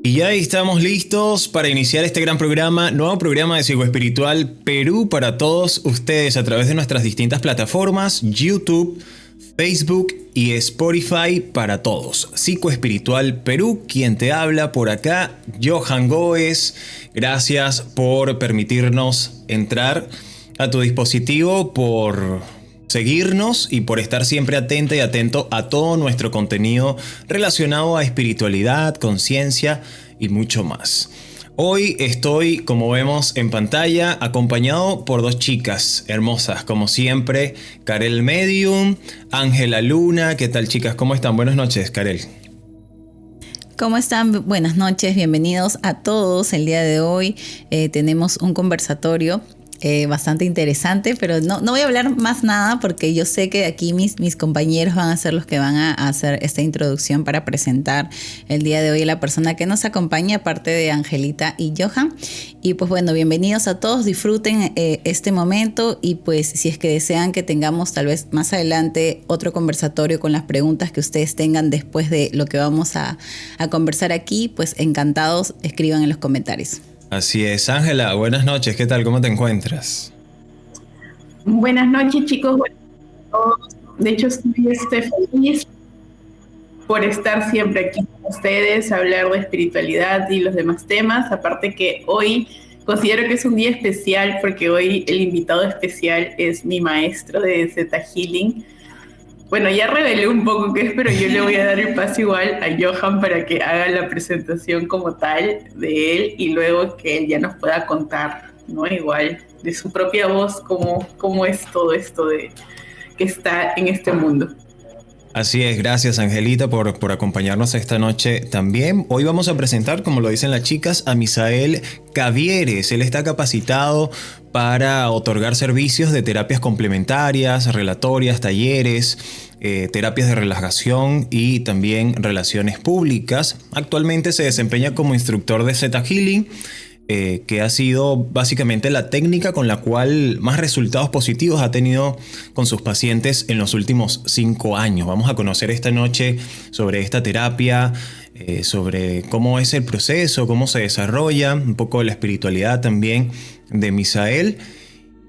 Y ya estamos listos para iniciar este gran programa, nuevo programa de Psicoespiritual Perú para todos ustedes a través de nuestras distintas plataformas, YouTube, Facebook y Spotify para todos. Psicoespiritual Perú, quien te habla por acá, Johan Góez. Gracias por permitirnos entrar a tu dispositivo, por seguirnos y por estar siempre atenta y atento a todo nuestro contenido relacionado a espiritualidad, conciencia y mucho más. Hoy estoy, como vemos en pantalla, acompañado por dos chicas hermosas, como siempre, Karel Medium, Ángela Luna. ¿Qué tal, chicas? ¿Cómo están? Buenas noches, Karel. ¿Cómo están? Buenas noches, bienvenidos a todos. El día de hoy tenemos un conversatorio bastante interesante, pero no voy a hablar más nada porque yo sé que aquí mis compañeros van a ser los que van a hacer esta introducción para presentar el día de hoy a la persona que nos acompaña, aparte de Angelita y Johan. Y pues bueno, bienvenidos a todos, disfruten este momento y pues si es que desean que tengamos tal vez más adelante otro conversatorio con las preguntas que ustedes tengan después de lo que vamos a conversar aquí, pues encantados, escriban en los comentarios. Así es, Ángela, buenas noches, ¿qué tal? ¿Cómo te encuentras? Buenas noches, chicos. De hecho, estoy feliz por estar siempre aquí con ustedes, hablar de espiritualidad y los demás temas. Aparte que hoy considero que es un día especial porque hoy el invitado especial es mi maestro de Theta Healing. Bueno, ya revelé un poco qué es, pero yo le voy a dar el paso igual a Johan para que haga la presentación como tal de él y luego que él ya nos pueda contar, ¿no? Igual, de su propia voz, cómo es todo esto de que está en este mundo. Así es, gracias Angelita por acompañarnos esta noche también. Hoy vamos a presentar, como lo dicen las chicas, a Misael Cavieres. Él está capacitado para otorgar servicios de terapias complementarias, relatorias, talleres, terapias de relajación y también relaciones públicas. Actualmente se desempeña como instructor de Theta Healing, que ha sido básicamente la técnica con la cual más resultados positivos ha tenido con sus pacientes en los últimos 5 años. Vamos a conocer esta noche sobre esta terapia, sobre cómo es el proceso, cómo se desarrolla, un poco de la espiritualidad también de Misael.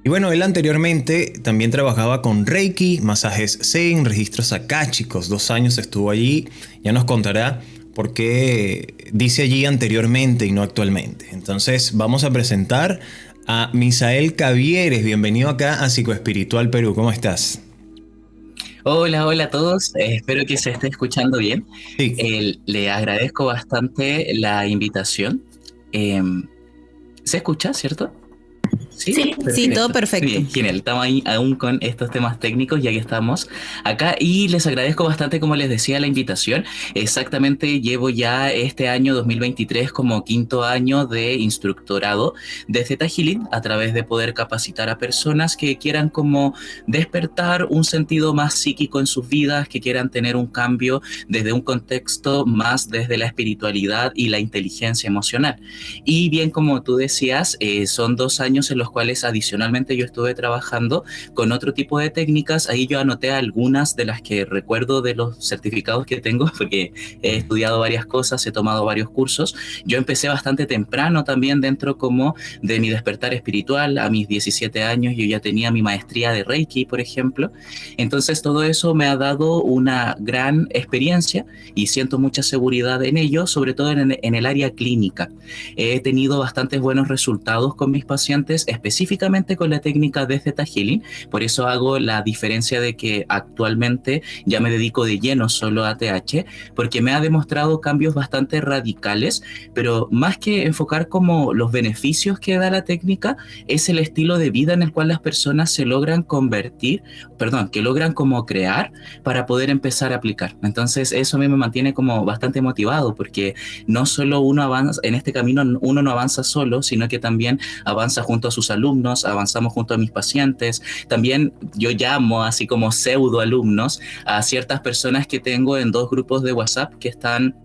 Y bueno, él anteriormente también trabajaba con Reiki, masajes Zen, registros akáshicos. 2 años estuvo allí, ya nos contará porque dice allí anteriormente y no actualmente. Entonces vamos a presentar a Misael Cavieres. Bienvenido acá a Psicoespiritual Perú. ¿Cómo estás? Hola a todos. Espero que se esté escuchando bien. Sí. Le agradezco bastante la invitación. ¿Se escucha, cierto? Sí, todo perfecto. Bien, genial. Estamos ahí aún con estos temas técnicos, ya que estamos acá. Y les agradezco bastante, como les decía, la invitación. Exactamente, llevo ya este año 2023 como 5.º año de instructorado de Theta Healing, a través de poder capacitar a personas que quieran como despertar un sentido más psíquico en sus vidas, que quieran tener un cambio desde un contexto más desde la espiritualidad y la inteligencia emocional. Y bien, como tú decías, son 2 años en los cuales adicionalmente yo estuve trabajando con otro tipo de técnicas. Ahí yo anoté algunas de las que recuerdo de los certificados que tengo, porque he estudiado varias cosas, he tomado varios cursos. Yo empecé bastante temprano también dentro como de mi despertar espiritual. A mis 17 años yo ya tenía mi maestría de Reiki, por ejemplo. Entonces todo eso me ha dado una gran experiencia y siento mucha seguridad en ello, sobre todo en el área clínica. He tenido bastantes buenos resultados con mis pacientes, específicamente con la técnica de Theta Healing. Por eso hago la diferencia de que actualmente ya me dedico de lleno solo a TH, porque me ha demostrado cambios bastante radicales, pero más que enfocar como los beneficios que da la técnica, es el estilo de vida en el cual las personas se logran que logran como crear para poder empezar a aplicar. Entonces eso a mí me mantiene como bastante motivado, porque no solo uno avanza en este camino, uno no avanza solo, sino que también avanza junto a sus alumnos, avanzamos junto a mis pacientes. También yo llamo así como pseudo alumnos a ciertas personas que tengo en 2 grupos de WhatsApp que están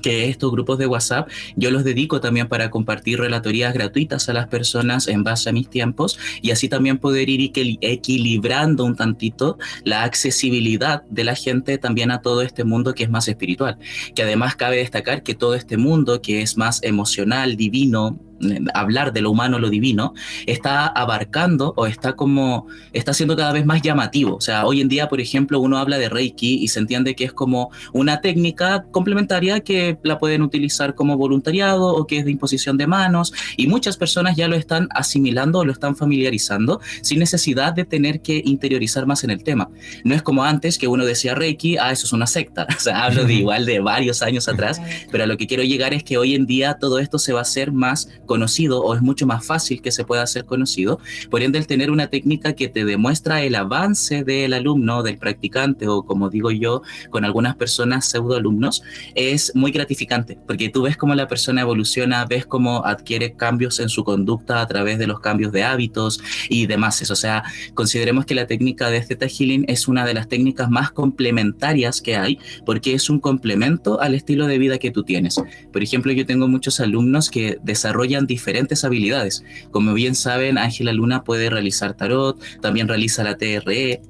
que estos grupos de WhatsApp yo los dedico también para compartir relatorías gratuitas a las personas en base a mis tiempos y así también poder ir equilibrando un tantito la accesibilidad de la gente también a todo este mundo que es más espiritual. Que además cabe destacar que todo este mundo que es más emocional, divino, hablar de lo humano, lo divino, está abarcando o está siendo cada vez más llamativo. O sea, hoy en día, por ejemplo, uno habla de Reiki y se entiende que es como una técnica complementaria que la pueden utilizar como voluntariado o que es de imposición de manos, y muchas personas ya lo están asimilando o lo están familiarizando sin necesidad de tener que interiorizar más en el tema. No es como antes que uno decía Reiki, eso es una secta. O sea, hablo de igual de varios años atrás, pero a lo que quiero llegar es que hoy en día todo esto se va a hacer más conocido o es mucho más fácil que se pueda hacer conocido. Por ende, el tener una técnica que te demuestra el avance del alumno, del practicante, o como digo yo, con algunas personas pseudoalumnos, es muy gratificante, porque tú ves cómo la persona evoluciona, ves cómo adquiere cambios en su conducta a través de los cambios de hábitos y demás. O sea, consideremos que la técnica de Theta Healing es una de las técnicas más complementarias que hay, porque es un complemento al estilo de vida que tú tienes. Por ejemplo, yo tengo muchos alumnos que desarrollan diferentes habilidades. Como bien saben, Ángela Luna puede realizar tarot, también realiza la TRE,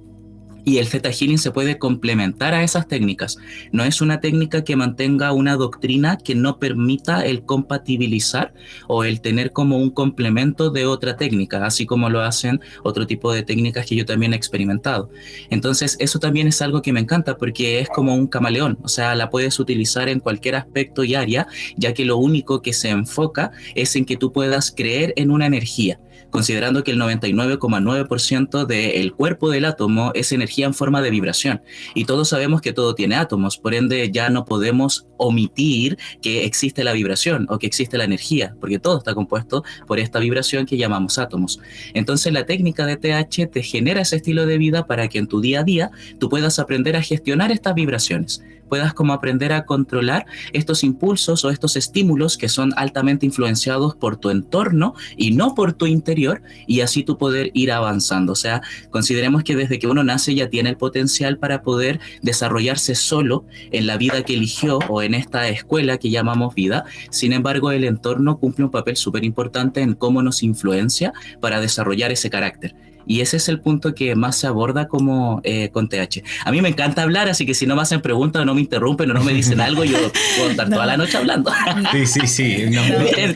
y el Theta Healing se puede complementar a esas técnicas. No es una técnica que mantenga una doctrina que no permita el compatibilizar o el tener como un complemento de otra técnica, así como lo hacen otro tipo de técnicas que yo también he experimentado. Entonces, eso también es algo que me encanta porque es como un camaleón. O sea, la puedes utilizar en cualquier aspecto y área, ya que lo único que se enfoca es en que tú puedas creer en una energía, considerando que el 99,9% del cuerpo del átomo es energía en forma de vibración, y todos sabemos que todo tiene átomos, por ende ya no podemos omitir que existe la vibración o que existe la energía, porque todo está compuesto por esta vibración que llamamos átomos. Entonces la técnica de TH te genera ese estilo de vida para que en tu día a día tú puedas aprender a gestionar estas vibraciones, puedas como aprender a controlar estos impulsos o estos estímulos que son altamente influenciados por tu entorno y no por tu interior, y así tú poder ir avanzando. O sea, consideremos que desde que uno nace ya tiene el potencial para poder desarrollarse solo en la vida que eligió o en esta escuela que llamamos vida. Sin embargo, el entorno cumple un papel súper importante en cómo nos influencia para desarrollar ese carácter. Y ese es el punto que más se aborda como con TH. A mí me encanta hablar, así que si no me hacen preguntas o no me interrumpen o no me dicen algo, yo puedo estar toda la noche hablando. Sí.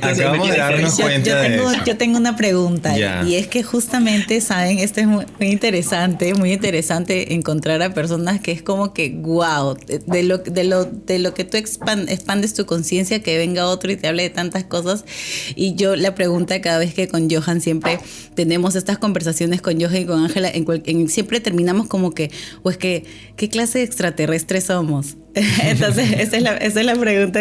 Acabamos de darnos cuenta yo tengo una pregunta, y es que justamente, ¿saben? Esto es muy interesante encontrar a personas que es como que, wow, de lo que tú expandes tu conciencia, que venga otro y te hable de tantas cosas. Y yo la pregunta cada vez que con Johan siempre tenemos estas conversaciones con Johan y con Ángela, siempre terminamos como que, pues que, ¿qué clase de extraterrestres somos? Entonces, esa es la pregunta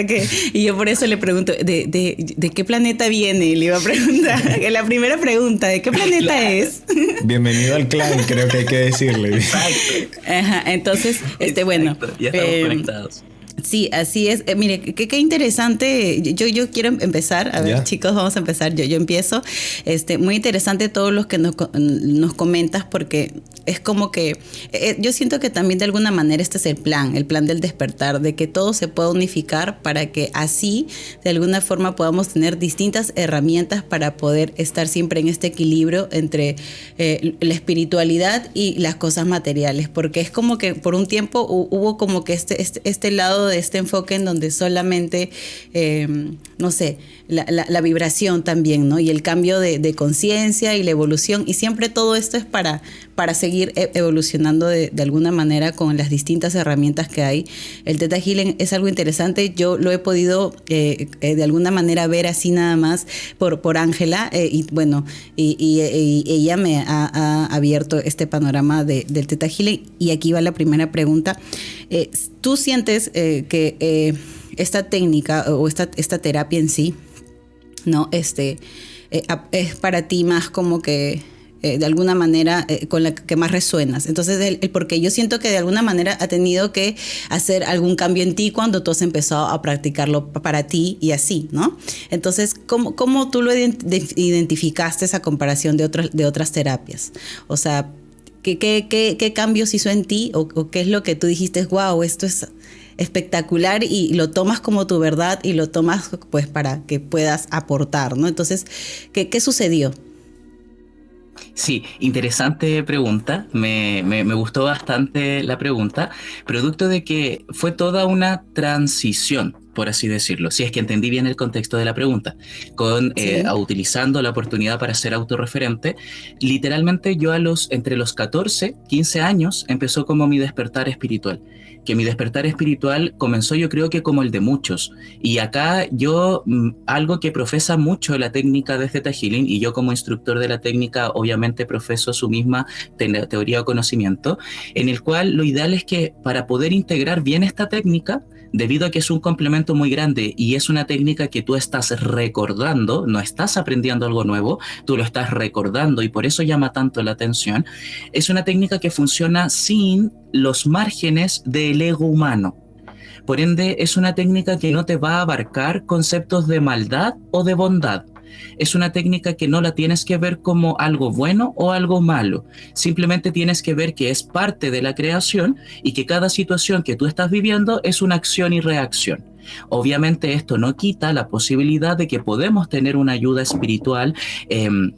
y yo por eso le pregunto, ¿de qué planeta viene? Le iba a preguntar, la primera pregunta, ¿de qué planeta es? Bienvenido al clan, creo que hay que decirle. Exacto. Ajá, entonces, bueno. Ya estamos conectados. Sí, así es. Mire, qué interesante. Yo quiero empezar. A ver, chicos, vamos a empezar. Yo empiezo. Muy interesante todos los que nos comentas, porque es como que yo siento que también de alguna manera este es el plan del despertar, de que todo se pueda unificar para que así de alguna forma podamos tener distintas herramientas para poder estar siempre en este equilibrio entre la espiritualidad y las cosas materiales, porque es como que por un tiempo hubo como que este lado de este enfoque en donde solamente no sé, la vibración también, ¿no? Y el cambio de conciencia y la evolución, y siempre todo esto es para seguir evolucionando de alguna manera con las distintas herramientas que hay. El Theta Healing es algo interesante. Yo lo he podido de alguna manera ver así nada más por Ángela, y bueno, y ella me ha abierto este panorama del Theta Healing. Y aquí va la primera pregunta. ¿Tú sientes que esta técnica o esta terapia en sí, ¿no? Es para ti más como que de alguna manera con la que más resuenas? Entonces, porque yo siento que de alguna manera ha tenido que hacer algún cambio en ti cuando tú has empezado a practicarlo para ti y así, ¿no? Entonces, ¿cómo tú lo identificaste esa comparación de otras terapias? O sea, ¿qué cambios hizo en ti o qué es lo que tú dijiste, wow, esto es espectacular y lo tomas como tu verdad y lo tomas pues para que puedas aportar, ¿no? Entonces, ¿qué sucedió? Sí, interesante pregunta, me gustó bastante la pregunta, producto de que fue toda una transición, por así decirlo, si es que entendí bien el contexto de la pregunta, Sí. utilizando la oportunidad para ser autorreferente. Literalmente yo entre los 14, 15 años empezó como mi despertar espiritual, que mi despertar espiritual comenzó yo creo que como el de muchos, y acá yo, algo que profesa mucho la técnica de Theta Healing, y yo como instructor de la técnica obviamente profeso su misma teoría o conocimiento, en el cual lo ideal es que para poder integrar bien esta técnica, debido a que es un complemento muy grande y es una técnica que tú estás recordando, no estás aprendiendo algo nuevo, tú lo estás recordando y por eso llama tanto la atención, es una técnica que funciona sin los márgenes del ego humano. Por ende, es una técnica que no te va a abarcar conceptos de maldad o de bondad. Es una técnica que no la tienes que ver como algo bueno o algo malo. Simplemente tienes que ver que es parte de la creación y que cada situación que tú estás viviendo es una acción y reacción. Obviamente esto no quita la posibilidad de que podemos tener una ayuda espiritual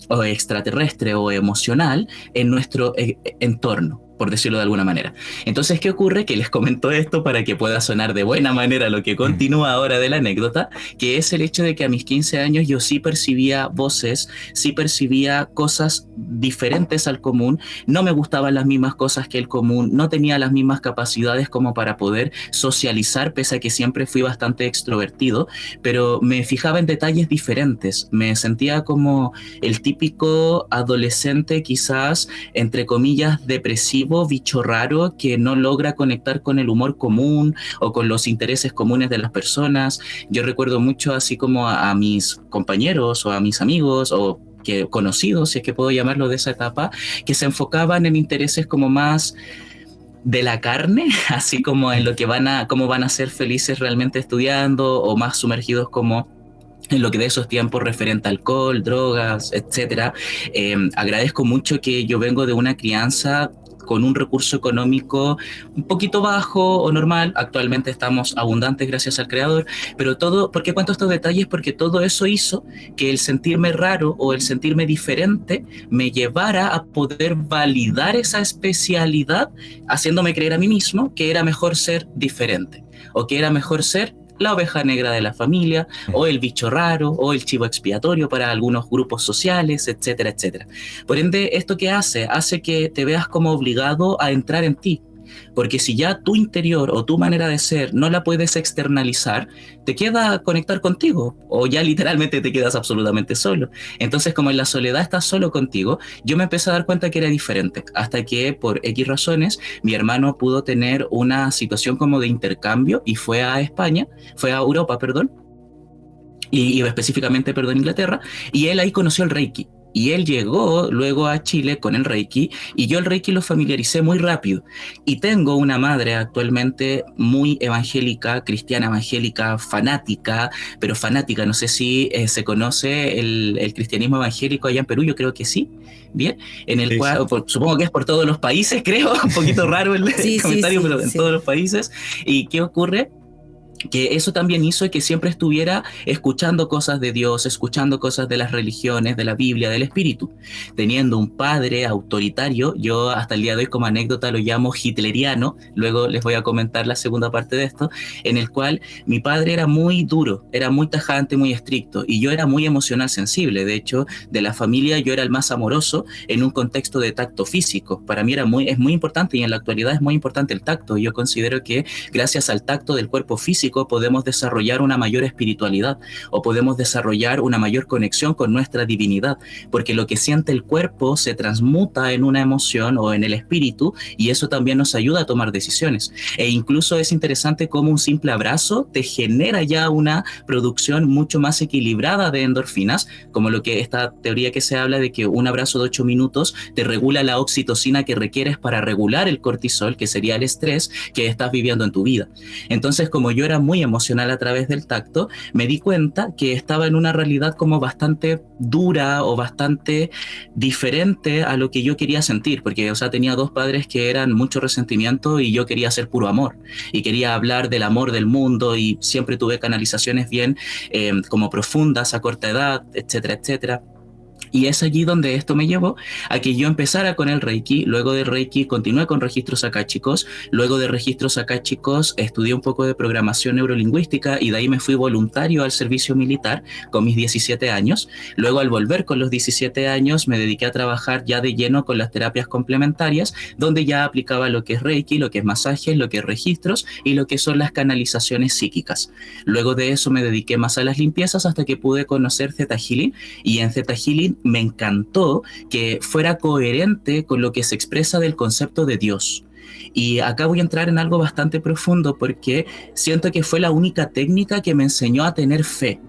o extraterrestre o emocional en nuestro entorno, por decirlo de alguna manera. Entonces, ¿qué ocurre? Que les comento esto para que pueda sonar de buena manera lo que continúa ahora de la anécdota, que es el hecho de que a mis 15 años yo sí percibía voces, sí percibía cosas diferentes al común, no me gustaban las mismas cosas que el común, no tenía las mismas capacidades como para poder socializar, pese a que siempre fui bastante extrovertido, pero me fijaba en detalles diferentes, me sentía como el típico adolescente quizás, entre comillas, depresivo, bicho raro que no logra conectar con el humor común o con los intereses comunes de las personas. Yo recuerdo mucho así como a mis compañeros o a mis amigos o que conocidos, si es que puedo llamarlo de esa etapa, que se enfocaban en intereses como más de la carne, así como en lo que cómo van a ser felices realmente estudiando, o más sumergidos como en lo que de esos tiempos referente a alcohol, drogas, etcétera. Agradezco mucho que yo vengo de una crianza con un recurso económico un poquito bajo o normal. Actualmente estamos abundantes gracias al creador, pero todo, ¿por qué cuento estos detalles? Porque todo eso hizo que el sentirme raro o el sentirme diferente me llevara a poder validar esa especialidad, haciéndome creer a mí mismo que era mejor ser diferente o que era mejor ser la oveja negra de la familia, o el bicho raro, o el chivo expiatorio para algunos grupos sociales, etcétera, etcétera. Por ende, ¿esto qué hace? Hace que te veas como obligado a entrar en ti. Porque si ya tu interior o tu manera de ser no la puedes externalizar, te queda conectar contigo, o ya literalmente te quedas absolutamente solo. Entonces, como en la soledad estás solo contigo, yo me empecé a dar cuenta que era diferente, hasta que por X razones mi hermano pudo tener una situación como de intercambio y fue a Europa, perdón, y específicamente, perdón, Inglaterra, y él ahí conoció el Reiki. Y él llegó luego a Chile con el Reiki, y yo el Reiki lo familiaricé muy rápido. Y tengo una madre actualmente muy evangélica, cristiana evangélica, fanática, pero fanática, no sé si se conoce el cristianismo evangélico allá en Perú, yo creo que sí, bien, en el cual, supongo que es por todos los países, creo, un poquito raro el comentario, pero en todos los países. ¿Y qué ocurre? Que eso también hizo que siempre estuviera escuchando cosas de Dios, escuchando cosas de las religiones, de la Biblia, del espíritu. Teniendo un padre autoritario, yo hasta el día de hoy como anécdota lo llamo hitleriano, luego les voy a comentar la segunda parte de esto, en el cual mi padre era muy duro, era muy tajante, muy estricto, y yo era muy emocional sensible. De hecho, de la familia yo era el más amoroso en un contexto de tacto físico. Para mí es muy importante, y en la actualidad es muy importante el tacto. Yo considero que gracias al tacto del cuerpo físico podemos desarrollar una mayor espiritualidad, o podemos desarrollar una mayor conexión con nuestra divinidad, porque lo que siente el cuerpo se transmuta en una emoción o en el espíritu, y eso también nos ayuda a tomar decisiones. E incluso es interesante cómo un simple abrazo te genera ya una producción mucho más equilibrada de endorfinas, como lo que esta teoría que se habla de que un abrazo de 8 minutos te regula la oxitocina que requieres para regular el cortisol, que sería el estrés que estás viviendo en tu vida. Entonces, como yo era muy emocional a través del tacto, me di cuenta que estaba en una realidad como bastante dura o bastante diferente a lo que yo quería sentir, porque, o sea, tenía dos padres que eran mucho resentimiento y yo quería ser puro amor y quería hablar del amor del mundo y siempre tuve canalizaciones bien como profundas a corta edad, etcétera, etcétera. Y es allí donde esto me llevó a que yo empezara con el Reiki. Luego del Reiki continué con registros akáshicos. Luego de registros akáshicos estudié un poco de programación neurolingüística y de ahí me fui voluntario al servicio militar con mis 17 años. Luego, al volver con los 17 años, me dediqué a trabajar ya de lleno con las terapias complementarias, donde ya aplicaba lo que es Reiki, lo que es masajes, lo que es registros y lo que son las canalizaciones psíquicas. Luego de eso me dediqué más a las limpiezas hasta que pude conocer Theta Healing, y en Theta Healing me encantó que fuera coherente con lo que se expresa del concepto de Dios. Y acá voy a entrar en algo bastante profundo porque siento que fue la única técnica que me enseñó a tener fe.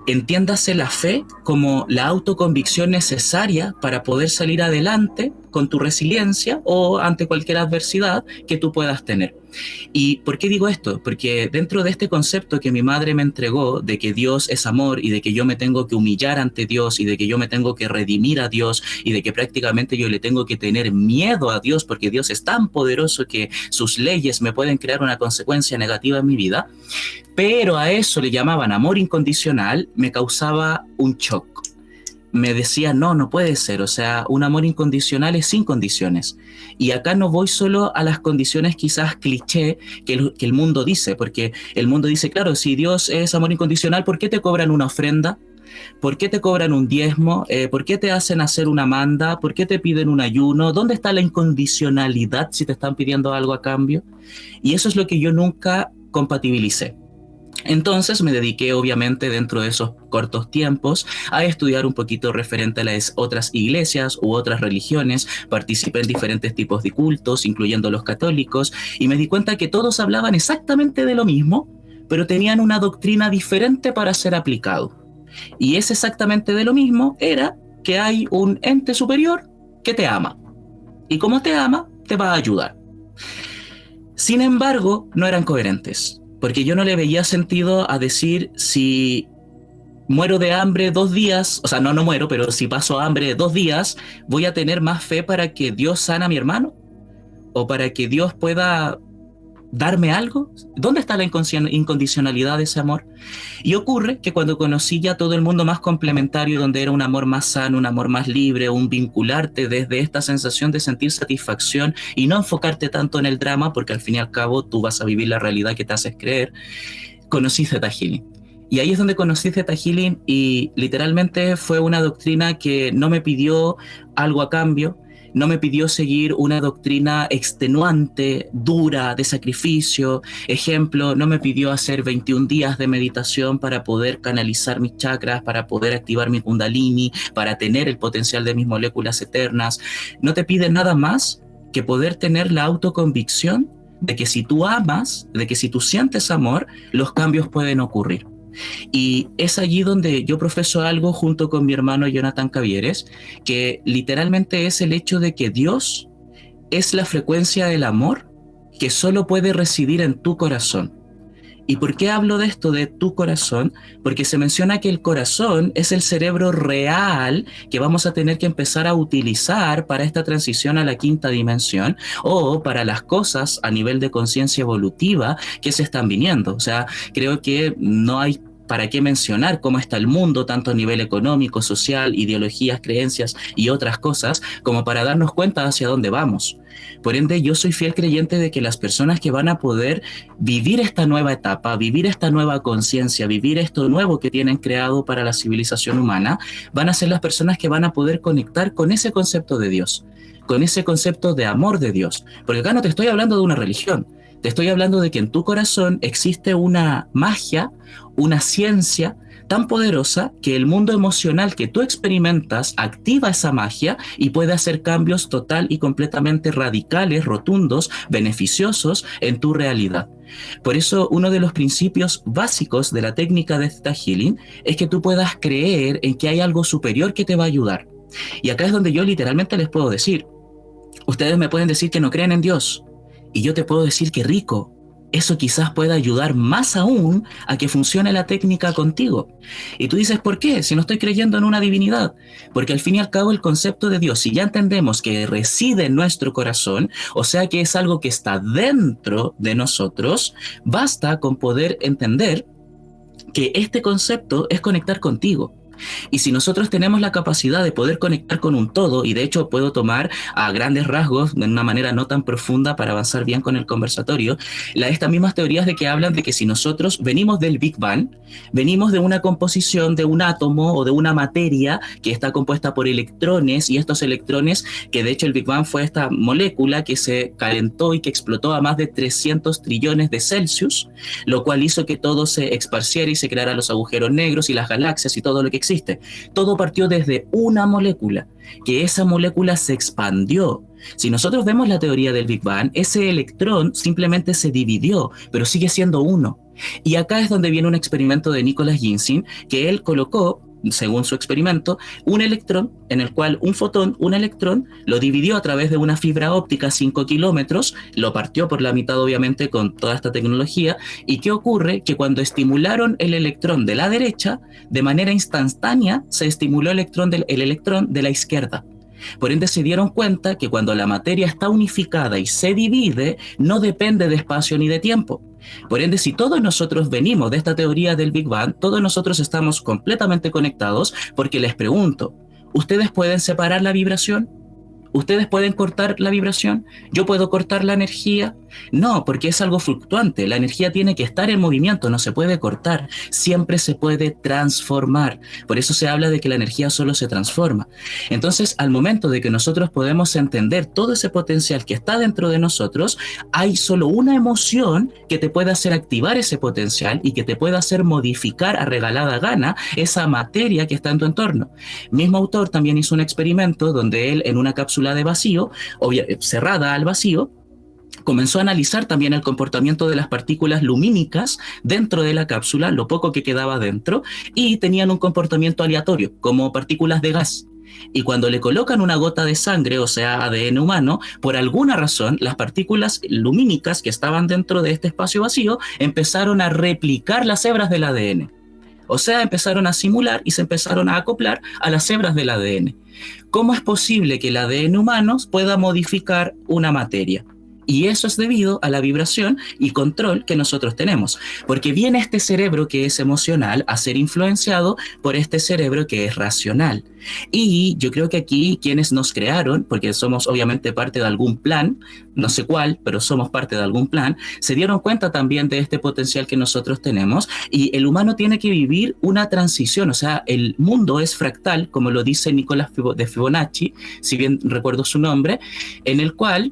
Entiéndase la fe como la autoconvicción necesaria para poder salir adelante con tu resiliencia o ante cualquier adversidad que tú puedas tener. ¿Y por qué digo esto? Porque dentro de este concepto que mi madre me entregó de que Dios es amor y de que yo me tengo que humillar ante Dios y de que yo me tengo que redimir a Dios y de que prácticamente yo le tengo que tener miedo a Dios porque Dios es tan poderoso que sus leyes me pueden crear una consecuencia negativa en mi vida, pero a eso le llamaban amor incondicional, me causaba un shock. Me decía, no puede ser, o sea, un amor incondicional es sin condiciones. Y acá no voy solo a las condiciones quizás cliché que el mundo dice, porque el mundo dice, claro, si Dios es amor incondicional, ¿por qué te cobran una ofrenda? ¿Por qué te cobran un diezmo? ¿Por qué te hacen hacer una manda? ¿Por qué te piden un ayuno? ¿Dónde está la incondicionalidad si te están pidiendo algo a cambio? Y eso es lo que yo nunca compatibilicé. Entonces me dediqué, obviamente, dentro de esos cortos tiempos a estudiar un poquito referente a las otras iglesias u otras religiones. Participé en diferentes tipos de cultos, incluyendo los católicos, y me di cuenta que todos hablaban exactamente de lo mismo, pero tenían una doctrina diferente para ser aplicado. Y ese exactamente de lo mismo era que hay un ente superior que te ama. Y como te ama, te va a ayudar. Sin embargo, no eran coherentes. Porque yo no le veía sentido a decir, si muero de hambre 2 días, o sea, no muero, pero si paso hambre 2 días, voy a tener más fe para que Dios sana a mi hermano o para que Dios pueda darme algo. ¿Dónde está la incondicionalidad de ese amor? Y ocurre que cuando conocí ya todo el mundo más complementario, donde era un amor más sano, un amor más libre, un vincularte desde esta sensación de sentir satisfacción y no enfocarte tanto en el drama, porque al fin y al cabo tú vas a vivir la realidad que te haces creer, conocí Theta Healing. Y ahí es donde conocí Theta Healing y literalmente fue una doctrina que no me pidió algo a cambio, no me pidió seguir una doctrina extenuante, dura, de sacrificio. Ejemplo, no me pidió hacer 21 días de meditación para poder canalizar mis chakras, para poder activar mi kundalini, para tener el potencial de mis moléculas eternas. No te pide nada más que poder tener la autoconvicción de que si tú amas, de que si tú sientes amor, los cambios pueden ocurrir. Y es allí donde yo profeso algo junto con mi hermano Jonathan Cavieres, que literalmente es el hecho de que Dios es la frecuencia del amor que solo puede residir en tu corazón. ¿Y por qué hablo de esto, de tu corazón? Porque se menciona que el corazón es el cerebro real que vamos a tener que empezar a utilizar para esta transición a la quinta dimensión o para las cosas a nivel de conciencia evolutiva que se están viniendo. O sea, creo que no hay para qué mencionar cómo está el mundo, tanto a nivel económico, social, ideologías, creencias y otras cosas, como para darnos cuenta hacia dónde vamos. Por ende, yo soy fiel creyente de que las personas que van a poder vivir esta nueva etapa, vivir esta nueva conciencia, vivir esto nuevo que tienen creado para la civilización humana, van a ser las personas que van a poder conectar con ese concepto de Dios, con ese concepto de amor de Dios. Porque acá no te estoy hablando de una religión, te estoy hablando de que en tu corazón existe una magia, una ciencia tan poderosa que el mundo emocional que tú experimentas activa esa magia y puede hacer cambios total y completamente radicales, rotundos, beneficiosos en tu realidad. Por eso uno de los principios básicos de la técnica de Theta Healing es que tú puedas creer en que hay algo superior que te va a ayudar. Y acá es donde yo literalmente les puedo decir, ustedes me pueden decir que no creen en Dios, y yo te puedo decir que rico, eso quizás pueda ayudar más aún a que funcione la técnica contigo. Y tú dices, ¿por qué? Si no estoy creyendo en una divinidad. Porque al fin y al cabo el concepto de Dios, si ya entendemos que reside en nuestro corazón, o sea que es algo que está dentro de nosotros, basta con poder entender que este concepto es conectar contigo. Y si nosotros tenemos la capacidad de poder conectar con un todo, y de hecho puedo tomar a grandes rasgos de una manera no tan profunda para avanzar bien con el conversatorio, estas mismas teorías de que hablan de que si nosotros venimos del Big Bang, venimos de una composición de un átomo o de una materia que está compuesta por electrones, y estos electrones, que de hecho el Big Bang fue esta molécula que se calentó y que explotó a más de 300 trillones de Celsius, lo cual hizo que todo se esparciera y se crearan los agujeros negros y las galaxias y todo lo que existe. Todo partió desde una molécula, que esa molécula se expandió. Si nosotros vemos la teoría del Big Bang, ese electrón simplemente se dividió, pero sigue siendo uno. Y acá es donde viene un experimento de Nicholas Jinsin, que él colocó, según su experimento, un electrón, en el cual un fotón, un electrón, lo dividió a través de una fibra óptica 5 kilómetros, lo partió por la mitad obviamente con toda esta tecnología. ¿Y qué ocurre? Que cuando estimularon el electrón de la derecha, de manera instantánea se estimuló el electrón de la izquierda. Por ende se dieron cuenta que cuando la materia está unificada y se divide, no depende de espacio ni de tiempo. Por ende, si todos nosotros venimos de esta teoría del Big Bang, todos nosotros estamos completamente conectados, porque les pregunto, ¿ustedes pueden separar la vibración? ¿Ustedes pueden cortar la vibración? ¿Yo puedo cortar la energía? No, porque es algo fluctuante. La energía tiene que estar en movimiento, no se puede cortar. Siempre se puede transformar. Por eso se habla de que la energía solo se transforma. Entonces, al momento de que nosotros podemos entender todo ese potencial que está dentro de nosotros, hay solo una emoción que te puede hacer activar ese potencial y que te puede hacer modificar a regalada gana esa materia que está en tu entorno. Mismo autor también hizo un experimento donde él, en una cápsula de vacío, cerrada al vacío, comenzó a analizar también el comportamiento de las partículas lumínicas dentro de la cápsula, lo poco que quedaba dentro, y tenían un comportamiento aleatorio, como partículas de gas. Y cuando le colocan una gota de sangre, o sea, ADN humano, por alguna razón, las partículas lumínicas que estaban dentro de este espacio vacío empezaron a replicar las hebras del ADN. O sea, empezaron a simular y se empezaron a acoplar a las hebras del ADN. ¿Cómo es posible que el ADN humano pueda modificar una materia? Y eso es debido a la vibración y control que nosotros tenemos. Porque viene este cerebro que es emocional a ser influenciado por este cerebro que es racional. Y yo creo que aquí quienes nos crearon, porque somos obviamente parte de algún plan, no sé cuál, pero somos parte de algún plan, se dieron cuenta también de este potencial que nosotros tenemos, y el humano tiene que vivir una transición. O sea, el mundo es fractal, como lo dice Nicolás de Fibonacci, si bien recuerdo su nombre, en el cual...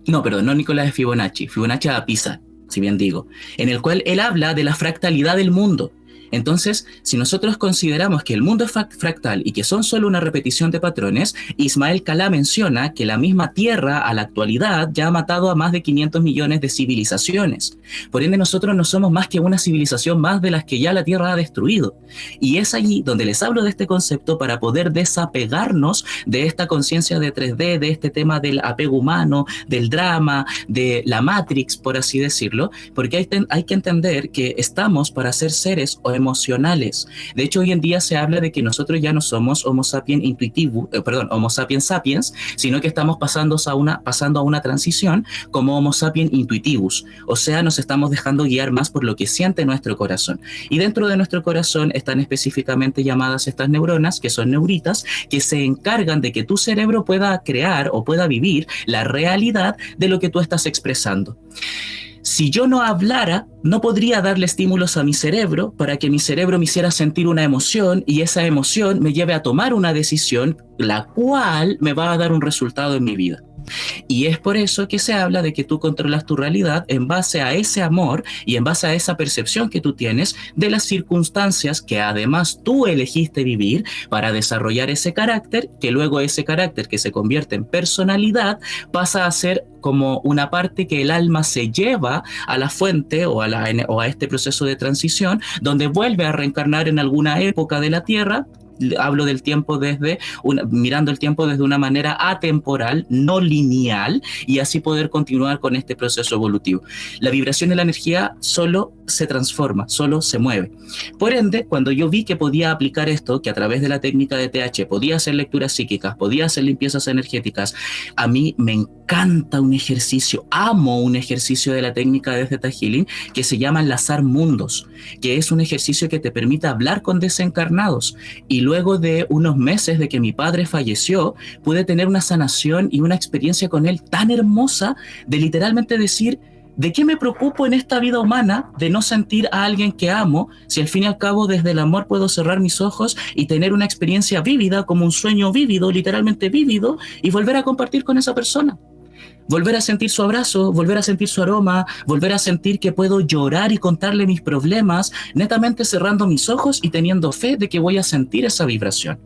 No, perdón, no Nicolás de Fibonacci, Fibonacci a Pisa, si bien digo, en el cual él habla de la fractalidad del mundo. Entonces, si nosotros consideramos que el mundo es fractal y que son solo una repetición de patrones, Ismael Cala menciona que la misma Tierra a la actualidad ya ha matado a más de 500 millones de civilizaciones. Por ende, nosotros no somos más que una civilización más de las que ya la Tierra ha destruido. Y es allí donde les hablo de este concepto para poder desapegarnos de esta conciencia de 3D, de este tema del apego humano, del drama, de la Matrix, por así decirlo, porque hay que entender que estamos para ser seres o emocionales. De hecho, hoy en día se habla de que nosotros ya no somos Homo sapiens Homo sapiens sapiens, sino que estamos pasando a una transición como Homo sapiens intuitivus. O sea, nos estamos dejando guiar más por lo que siente nuestro corazón. Y dentro de nuestro corazón están específicamente llamadas estas neuronas, que son neuritas, que se encargan de que tu cerebro pueda crear o pueda vivir la realidad de lo que tú estás expresando. Si yo no hablara, no podría darle estímulos a mi cerebro para que mi cerebro me hiciera sentir una emoción, y esa emoción me lleve a tomar una decisión, la cual me va a dar un resultado en mi vida. Y es por eso que se habla de que tú controlas tu realidad en base a ese amor y en base a esa percepción que tú tienes de las circunstancias que además tú elegiste vivir para desarrollar ese carácter, que luego ese carácter que se convierte en personalidad pasa a ser como una parte que el alma se lleva a la fuente o a este proceso de transición, donde vuelve a reencarnar en alguna época de la Tierra hablo del tiempo mirando el tiempo desde una manera atemporal, no lineal, y así poder continuar con este proceso evolutivo. La vibración y la energía solo se transforma, solo se mueve. Por ende, cuando yo vi que podía aplicar esto, que a través de la técnica de TH podía hacer lecturas psíquicas, podía hacer limpiezas energéticas, a mí me encanta un ejercicio, amo un ejercicio de la técnica de Theta Healing que se llama enlazar mundos, que es un ejercicio que te permite hablar con desencarnados. Y luego de unos meses de que mi padre falleció, pude tener una sanación y una experiencia con él tan hermosa de literalmente decir: ¿de qué me preocupo en esta vida humana de no sentir a alguien que amo, si al fin y al cabo desde el amor puedo cerrar mis ojos y tener una experiencia vívida, como un sueño vívido, literalmente vívido, y volver a compartir con esa persona? Volver a sentir su abrazo, volver a sentir su aroma, volver a sentir que puedo llorar y contarle mis problemas, netamente cerrando mis ojos y teniendo fe de que voy a sentir esa vibración.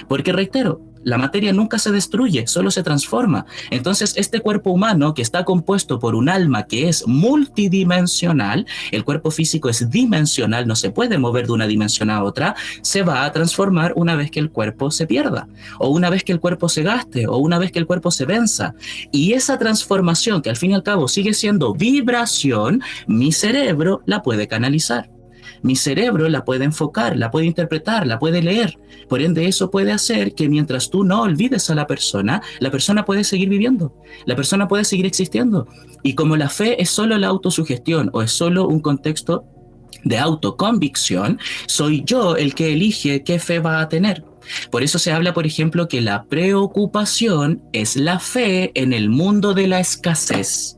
Porque reitero, la materia nunca se destruye, solo se transforma. Entonces, este cuerpo humano, que está compuesto por un alma que es multidimensional, el cuerpo físico es dimensional, no se puede mover de una dimensión a otra, se va a transformar una vez que el cuerpo se pierda, o una vez que el cuerpo se gaste, o una vez que el cuerpo se venza. Y esa transformación, que al fin y al cabo sigue siendo vibración, mi cerebro la puede canalizar. Mi cerebro la puede enfocar, la puede interpretar, la puede leer. Por ende, eso puede hacer que mientras tú no olvides a la persona puede seguir viviendo, la persona puede seguir existiendo. Y como la fe es solo la autosugestión o es solo un contexto de autoconvicción, soy yo el que elige qué fe va a tener. Por eso se habla, por ejemplo, que la preocupación es la fe en el mundo de la escasez.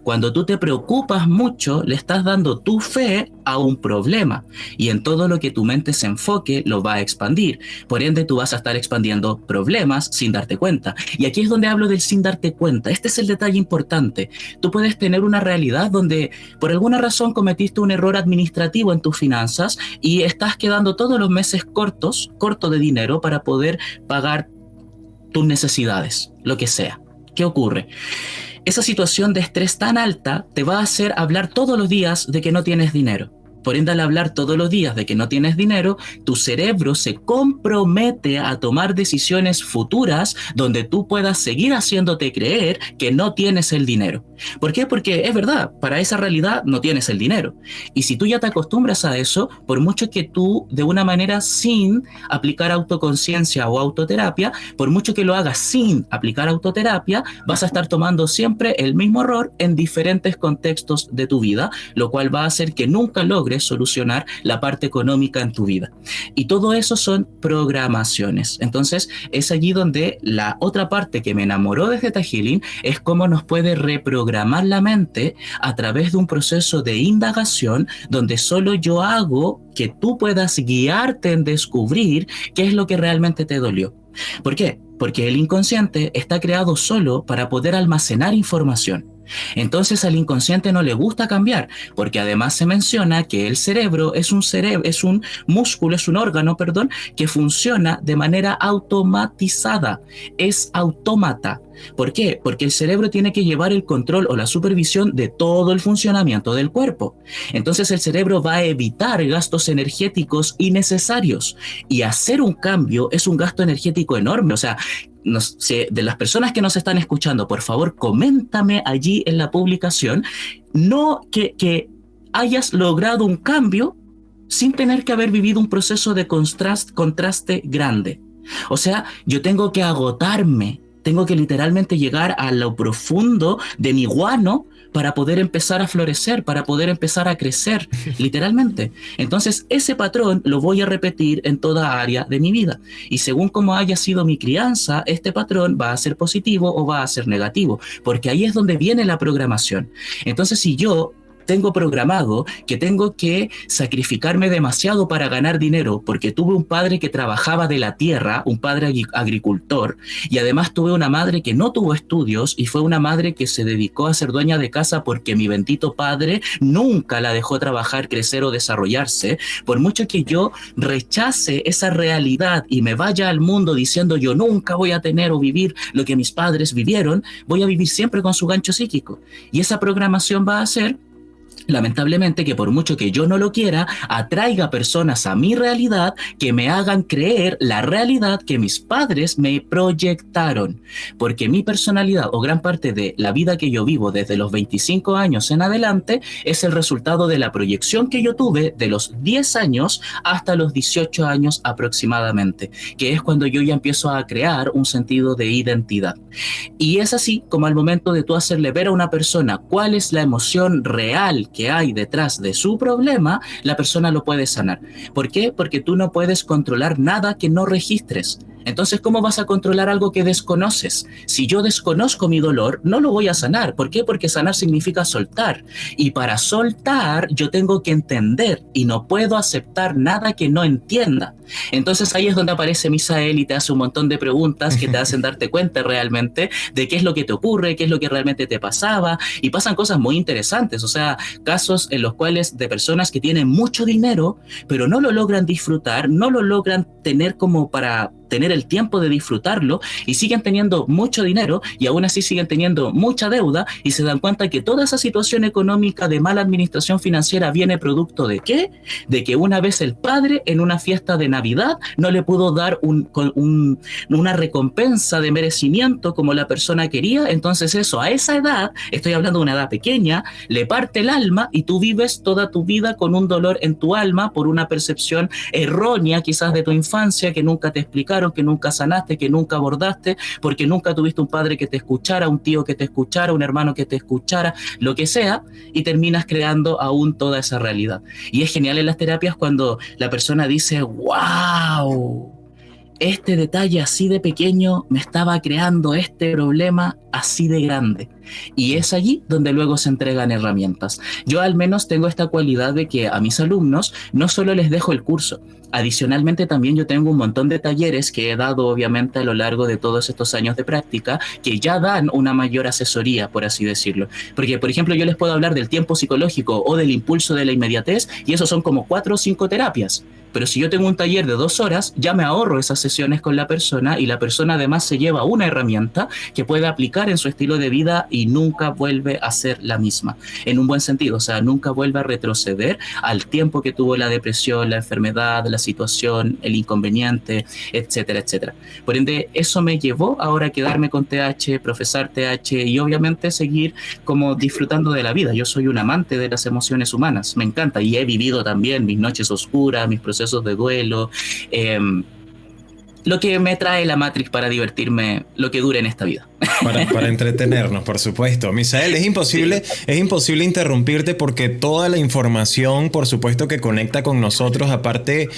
Cuando tú te preocupas mucho, le estás dando tu fe a un problema, y en todo lo que tu mente se enfoque lo va a expandir. Por ende, tú vas a estar expandiendo problemas sin darte cuenta. Y aquí es donde hablo del sin darte cuenta. Este es el detalle importante. Tú puedes tener una realidad donde por alguna razón cometiste un error administrativo en tus finanzas y estás quedando todos los meses corto de dinero para poder pagar tus necesidades, lo que sea. ¿Qué ocurre? Esa situación de estrés tan alta te va a hacer hablar todos los días de que no tienes dinero. Por ende, al hablar todos los días de que no tienes dinero, tu cerebro se compromete a tomar decisiones futuras donde tú puedas seguir haciéndote creer que no tienes el dinero. ¿Por qué? Porque es verdad, para esa realidad no tienes el dinero. Y si tú ya te acostumbras a eso, por mucho que tú, de una manera sin aplicar autoconciencia o autoterapia, por mucho que lo hagas sin aplicar autoterapia, vas a estar tomando siempre el mismo error en diferentes contextos de tu vida, lo cual va a hacer que nunca logres solucionar la parte económica en tu vida. Y todo eso son programaciones. Entonces, es allí donde la otra parte que me enamoró de Theta Healing es cómo nos puede reprogramar la mente a través de un proceso de indagación donde solo yo hago que tú puedas guiarte en descubrir qué es lo que realmente te dolió. ¿Por qué? Porque el inconsciente está creado solo para poder almacenar información. Entonces al inconsciente no le gusta cambiar, porque además se menciona que el cerebro es un músculo, es un órgano, que funciona de manera automatizada, es autómata. ¿Por qué? Porque el cerebro tiene que llevar el control o la supervisión de todo el funcionamiento del cuerpo. Entonces el cerebro va a evitar gastos energéticos innecesarios, y hacer un cambio es un gasto energético enorme. O sea, no sé, de las personas que nos están escuchando, por favor, coméntame allí en la publicación, no que hayas logrado un cambio sin tener que haber vivido un proceso de contraste grande. O sea, yo tengo que agotarme, tengo que literalmente llegar a lo profundo de mi guano para poder empezar a florecer, para poder empezar a crecer, literalmente. Entonces, ese patrón lo voy a repetir en toda área de mi vida. Y según cómo haya sido mi crianza, este patrón va a ser positivo o va a ser negativo, porque ahí es donde viene la programación. Entonces, si yo tengo programado que tengo que sacrificarme demasiado para ganar dinero porque tuve un padre que trabajaba de la tierra, un padre agricultor, y además tuve una madre que no tuvo estudios y fue una madre que se dedicó a ser dueña de casa porque mi bendito padre nunca la dejó trabajar, crecer o desarrollarse. Por mucho que yo rechace esa realidad y me vaya al mundo diciendo yo nunca voy a tener o vivir lo que mis padres vivieron, voy a vivir siempre con su gancho psíquico, y esa programación va a hacer lamentablemente, que por mucho que yo no lo quiera, atraiga personas a mi realidad que me hagan creer la realidad que mis padres me proyectaron. Porque mi personalidad, o gran parte de la vida que yo vivo desde los 25 años en adelante, es el resultado de la proyección que yo tuve de los 10 años hasta los 18 años aproximadamente, que es cuando yo ya empiezo a crear un sentido de identidad. Y es así como al momento de tú hacerle ver a una persona cuál es la emoción real que hay detrás de su problema, la persona lo puede sanar. ¿Por qué? Porque tú no puedes controlar nada que no registres. Entonces, ¿cómo vas a controlar algo que desconoces? Si yo desconozco mi dolor, no lo voy a sanar. ¿Por qué? Porque sanar significa soltar. Y para soltar, yo tengo que entender y no puedo aceptar nada que no entienda. Entonces, ahí es donde aparece Misael y te hace un montón de preguntas que te hacen darte cuenta realmente de qué es lo que te ocurre, qué es lo que realmente te pasaba. Y pasan cosas muy interesantes. O sea, casos en los cuales de personas que tienen mucho dinero, pero no lo logran disfrutar, no lo logran tener como para tener el tiempo de disfrutarlo, y siguen teniendo mucho dinero y aún así siguen teniendo mucha deuda, y se dan cuenta que toda esa situación económica de mala administración financiera viene producto ¿de qué? De que una vez el padre en una fiesta de Navidad no le pudo dar una recompensa de merecimiento como la persona quería. Entonces eso a esa edad, estoy hablando de una edad pequeña, le parte el alma, y tú vives toda tu vida con un dolor en tu alma por una percepción errónea quizás de tu infancia que nunca te explicaron, que nunca sanaste, que nunca abordaste, porque nunca tuviste un padre que te escuchara, un tío que te escuchara, un hermano que te escuchara, lo que sea, y terminas creando aún toda esa realidad. Y es genial en las terapias cuando la persona dice, wow, este detalle así de pequeño me estaba creando este problema así de grande. Y es allí donde luego se entregan herramientas. Yo al menos tengo esta cualidad de que a mis alumnos no solo les dejo el curso, adicionalmente también yo tengo un montón de talleres que he dado obviamente a lo largo de todos estos años de práctica, que ya dan una mayor asesoría, por así decirlo. Porque, por ejemplo, yo les puedo hablar del tiempo psicológico o del impulso de la inmediatez, y eso son como 4 o 5 terapias. Pero si yo tengo un taller de 2 horas, ya me ahorro esas sesiones con la persona, y la persona además se lleva una herramienta que puede aplicar en su estilo de vida y nunca vuelve a ser la misma, en un buen sentido. O sea, nunca vuelve a retroceder al tiempo que tuvo la depresión, la enfermedad, la situación, el inconveniente, etcétera, etcétera. Por ende, eso me llevó ahora a quedarme con TH, profesar TH y obviamente seguir como disfrutando de la vida. Yo soy un amante de las emociones humanas, me encanta, y he vivido también mis noches oscuras, mis procesos de duelo, lo que me trae la Matrix para divertirme lo que dure en esta vida. Para entretenernos, por supuesto. Misael, es imposible interrumpirte porque toda la información, por supuesto, que conecta con nosotros, aparte,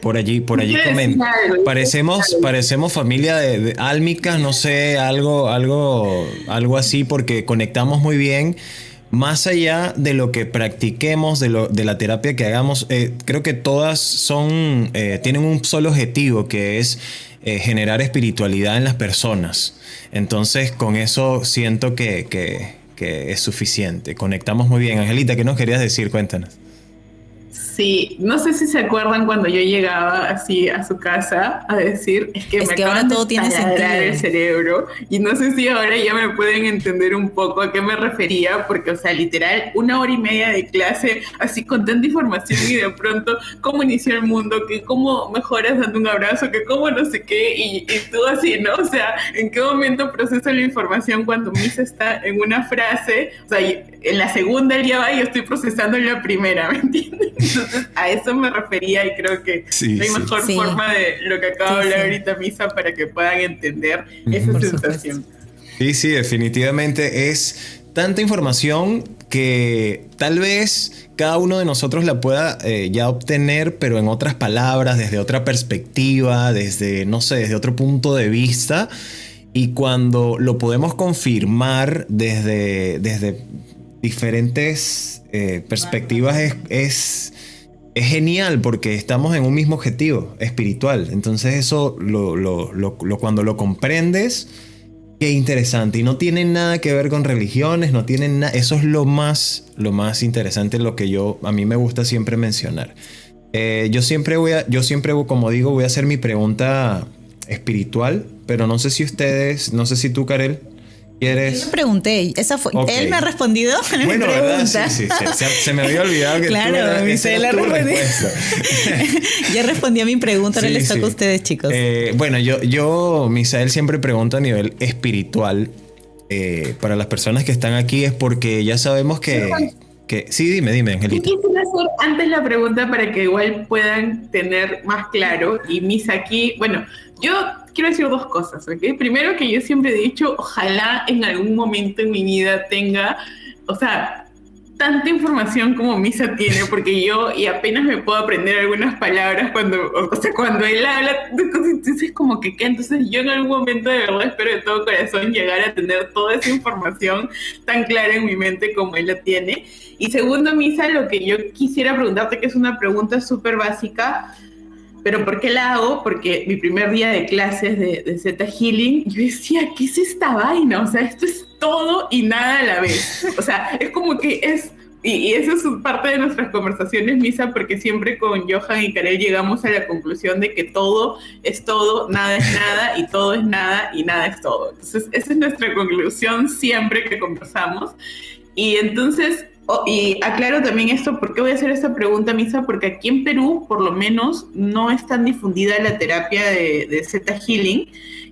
por allí comenta. Parecemos familia de álmicas, no sé, algo así, porque conectamos muy bien. Más allá de lo que practiquemos, de la terapia que hagamos, creo que todas tienen un solo objetivo, que es generar espiritualidad en las personas. Entonces, con eso siento que es suficiente. Conectamos muy bien. Angelita, ¿qué nos querías decir? Cuéntanos. Sí, no sé si se acuerdan cuando yo llegaba así a su casa a decir, es que ahora todo tiene sentido. El cerebro, y no sé si ahora ya me pueden entender un poco a qué me refería, porque, o sea, literal, 1 hora y media de clase, así con tanta información, y de pronto, cómo inició el mundo, que cómo mejoras dando un abrazo, que cómo no sé qué, y tú así, ¿no? O sea, ¿en qué momento proceso la información cuando Misa está en una frase? O sea, en la segunda él ya va y yo estoy procesando en la primera, ¿me entiendes? Entonces, a eso me refería, y creo que no hay mejor forma de lo que acabo de hablar ahorita, Misa, para que puedan entender esa sensación. Sí, definitivamente es tanta información que tal vez cada uno de nosotros la pueda ya obtener, pero en otras palabras, desde otra perspectiva, desde otro punto de vista. Y cuando lo podemos confirmar desde diferentes perspectivas, es genial, porque estamos en un mismo objetivo espiritual. Entonces eso cuando lo comprendes, qué interesante. Y no tiene nada que ver con religiones, no tiene nada. Eso es lo más interesante, lo que a mí me gusta siempre mencionar. Yo siempre, como digo, voy a hacer mi pregunta espiritual, pero no sé si tú, Karel, ¿Quieres? Yo pregunté, Okay. Él me ha respondido a mi Bueno, pregunta. ¿verdad? Sí. Se me había olvidado que Claro, Misael ha respondido. Ya respondí a mi pregunta, ahora les toca a ustedes, chicos. Bueno, Misael siempre pregunto a nivel espiritual. Para las personas que están aquí es porque ya sabemos que sí, dime, Angelita. Yo quisiera hacer antes la pregunta para que igual puedan tener más claro. Y Misa aquí, bueno, yo quiero decir dos cosas, ¿ok? Primero, que yo siempre he dicho, ojalá en algún momento en mi vida tenga, o sea, tanta información como Misa tiene, porque yo y apenas me puedo aprender algunas palabras cuando él habla, entonces como que ¿qué? Entonces yo en algún momento de verdad espero de todo corazón llegar a tener toda esa información tan clara en mi mente como él la tiene. Y segundo, Misa, lo que yo quisiera preguntarte, que es una pregunta súper básica, pero ¿por qué la hago? Porque mi primer día de clases de Zeta Healing, yo decía, ¿qué es esta vaina? O sea, esto es todo y nada a la vez. O sea, es como que es... Y eso es parte de nuestras conversaciones, Misa, porque siempre con Johan y Karel llegamos a la conclusión de que todo es todo, nada es nada, y todo es nada, y nada es todo. Entonces, esa es nuestra conclusión siempre que conversamos. Y entonces... y aclaro también esto, ¿por qué voy a hacer esta pregunta, Misa? Porque aquí en Perú, por lo menos, no es tan difundida la terapia de Zeta Healing,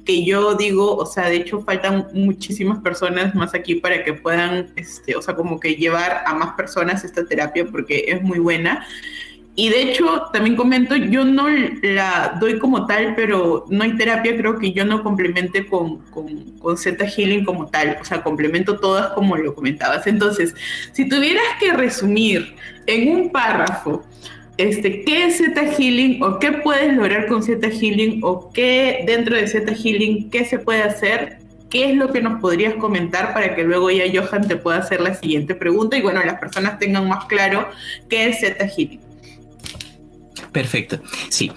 que yo digo, o sea, de hecho faltan muchísimas personas más aquí para que puedan, o sea, como que llevar a más personas esta terapia porque es muy buena. Y de hecho, también comento, yo no la doy como tal, pero no hay terapia, creo que yo no complemente con Zeta Healing como tal. O sea, complemento todas como lo comentabas. Entonces, si tuvieras que resumir en un párrafo, ¿qué es Zeta Healing o qué puedes lograr con Zeta Healing o qué dentro de Zeta Healing, qué se puede hacer? ¿Qué es lo que nos podrías comentar para que luego ya Johan te pueda hacer la siguiente pregunta y bueno, las personas tengan más claro qué es Zeta Healing? Perfecto. Sí.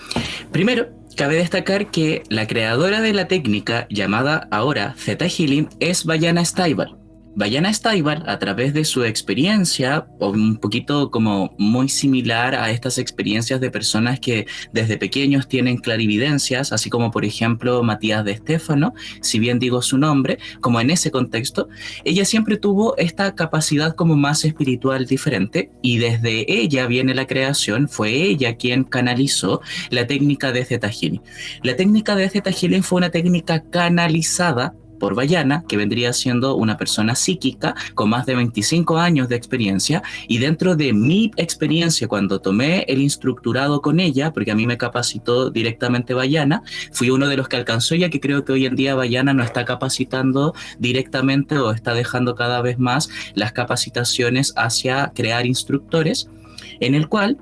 Primero, cabe destacar que la creadora de la técnica llamada ahora Zeta Healing es Vayana Staival. Vayana Staival, a través de su experiencia, o un poquito como muy similar a estas experiencias de personas que desde pequeños tienen clarividencias, así como por ejemplo Matías de Estéfano, si bien digo su nombre, como en ese contexto, ella siempre tuvo esta capacidad como más espiritual diferente y desde ella viene la creación, fue ella quien canalizó la técnica de Zeta Healing. La técnica de Zeta Healing fue una técnica canalizada por Vayana, que vendría siendo una persona psíquica con más de 25 años de experiencia, y dentro de mi experiencia cuando tomé el instructorado con ella, porque a mí me capacitó directamente Vayana, fui uno de los que alcanzó, ya que creo que hoy en día Vayana no está capacitando directamente o está dejando cada vez más las capacitaciones hacia crear instructores, en el cual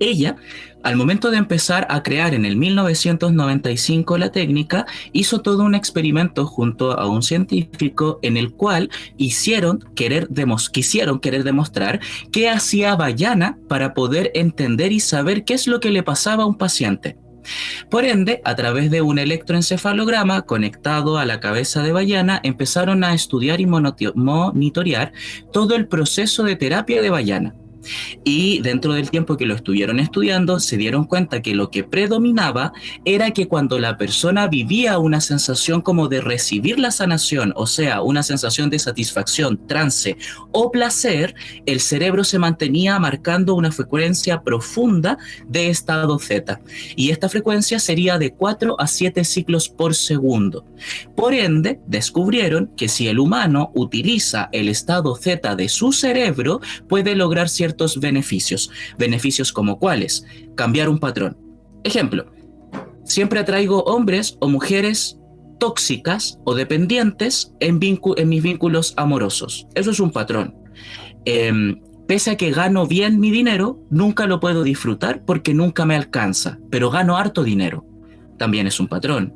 ella, al momento de empezar a crear en el 1995 la técnica, hizo todo un experimento junto a un científico en el cual quisieron querer demostrar qué hacía Vayana para poder entender y saber qué es lo que le pasaba a un paciente. Por ende, a través de un electroencefalograma conectado a la cabeza de Vayana, empezaron a estudiar y monitorear todo el proceso de terapia de Vayana. Y dentro del tiempo que lo estuvieron estudiando, se dieron cuenta que lo que predominaba era que cuando la persona vivía una sensación como de recibir la sanación, o sea, una sensación de satisfacción, trance o placer, el cerebro se mantenía marcando una frecuencia profunda de estado Z. Y esta frecuencia sería de 4 a 7 ciclos por segundo. Por ende, descubrieron que si el humano utiliza el estado Z de su cerebro, puede lograr ciertos beneficios. Beneficios como cuáles: cambiar un patrón. Ejemplo, siempre atraigo hombres o mujeres tóxicas o dependientes en mis vínculos amorosos. Eso es un patrón. Pese a que gano bien mi dinero, nunca lo puedo disfrutar porque nunca me alcanza, pero gano harto dinero. También es un patrón.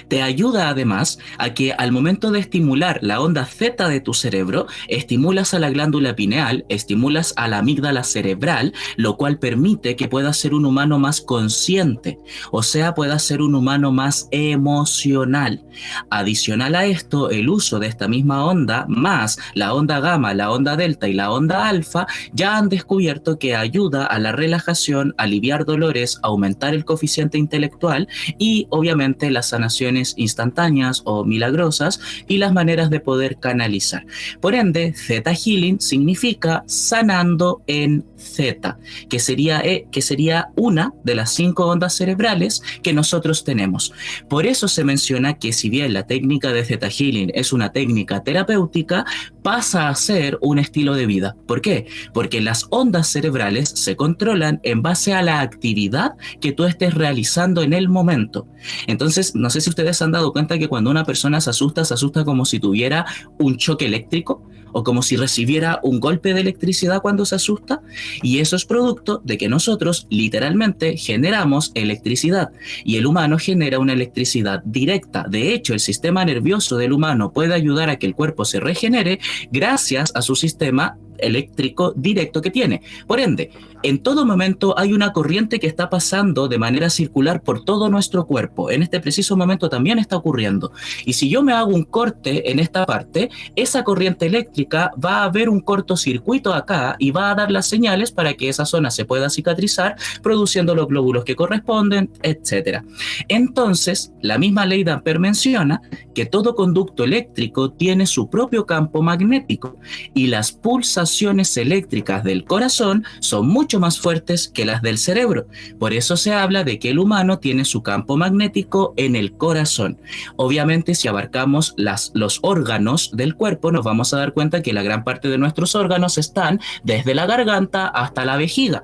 Te ayuda además a que al momento de estimular la onda Z de tu cerebro, estimulas a la glándula pineal, estimulas a la amígdala cerebral, lo cual permite que puedas ser un humano más consciente, o sea, puedas ser un humano más emocional. Adicional a esto, el uso de esta misma onda, más la onda gamma, la onda delta y la onda alfa, ya han descubierto que ayuda a la relajación, aliviar dolores, aumentar el coeficiente intelectual y obviamente la sanación sanaciones instantáneas o milagrosas y las maneras de poder canalizar. Por ende, Theta Healing significa sanando en Theta, que sería una de las 5 ondas cerebrales que nosotros tenemos. Por eso se menciona que si bien la técnica de Theta Healing es una técnica terapéutica, pasa a ser un estilo de vida. ¿Por qué? Porque las ondas cerebrales se controlan en base a la actividad que tú estés realizando en el momento. Entonces, no sé si ustedes se han dado cuenta que cuando una persona se asusta como si tuviera un choque eléctrico o como si recibiera un golpe de electricidad cuando se asusta, y eso es producto de que nosotros literalmente generamos electricidad y el humano genera una electricidad directa. De hecho, el sistema nervioso del humano puede ayudar a que el cuerpo se regenere gracias a su sistema eléctrico directo que tiene. Por ende, en todo momento hay una corriente que está pasando de manera circular por todo nuestro cuerpo. En este preciso momento también está ocurriendo. Y si yo me hago un corte en esta parte, esa corriente eléctrica va a haber un cortocircuito acá y va a dar las señales para que esa zona se pueda cicatrizar, produciendo los glóbulos que corresponden, etc. Entonces, la misma ley de Ampère menciona que todo conducto eléctrico tiene su propio campo magnético y las pulsaciones eléctricas del corazón son mucho más fuertes que las del cerebro. Por eso se habla de que el humano tiene su campo magnético en el corazón. Obviamente, si abarcamos los órganos del cuerpo, nos vamos a dar cuenta que la gran parte de nuestros órganos están desde la garganta hasta la vejiga.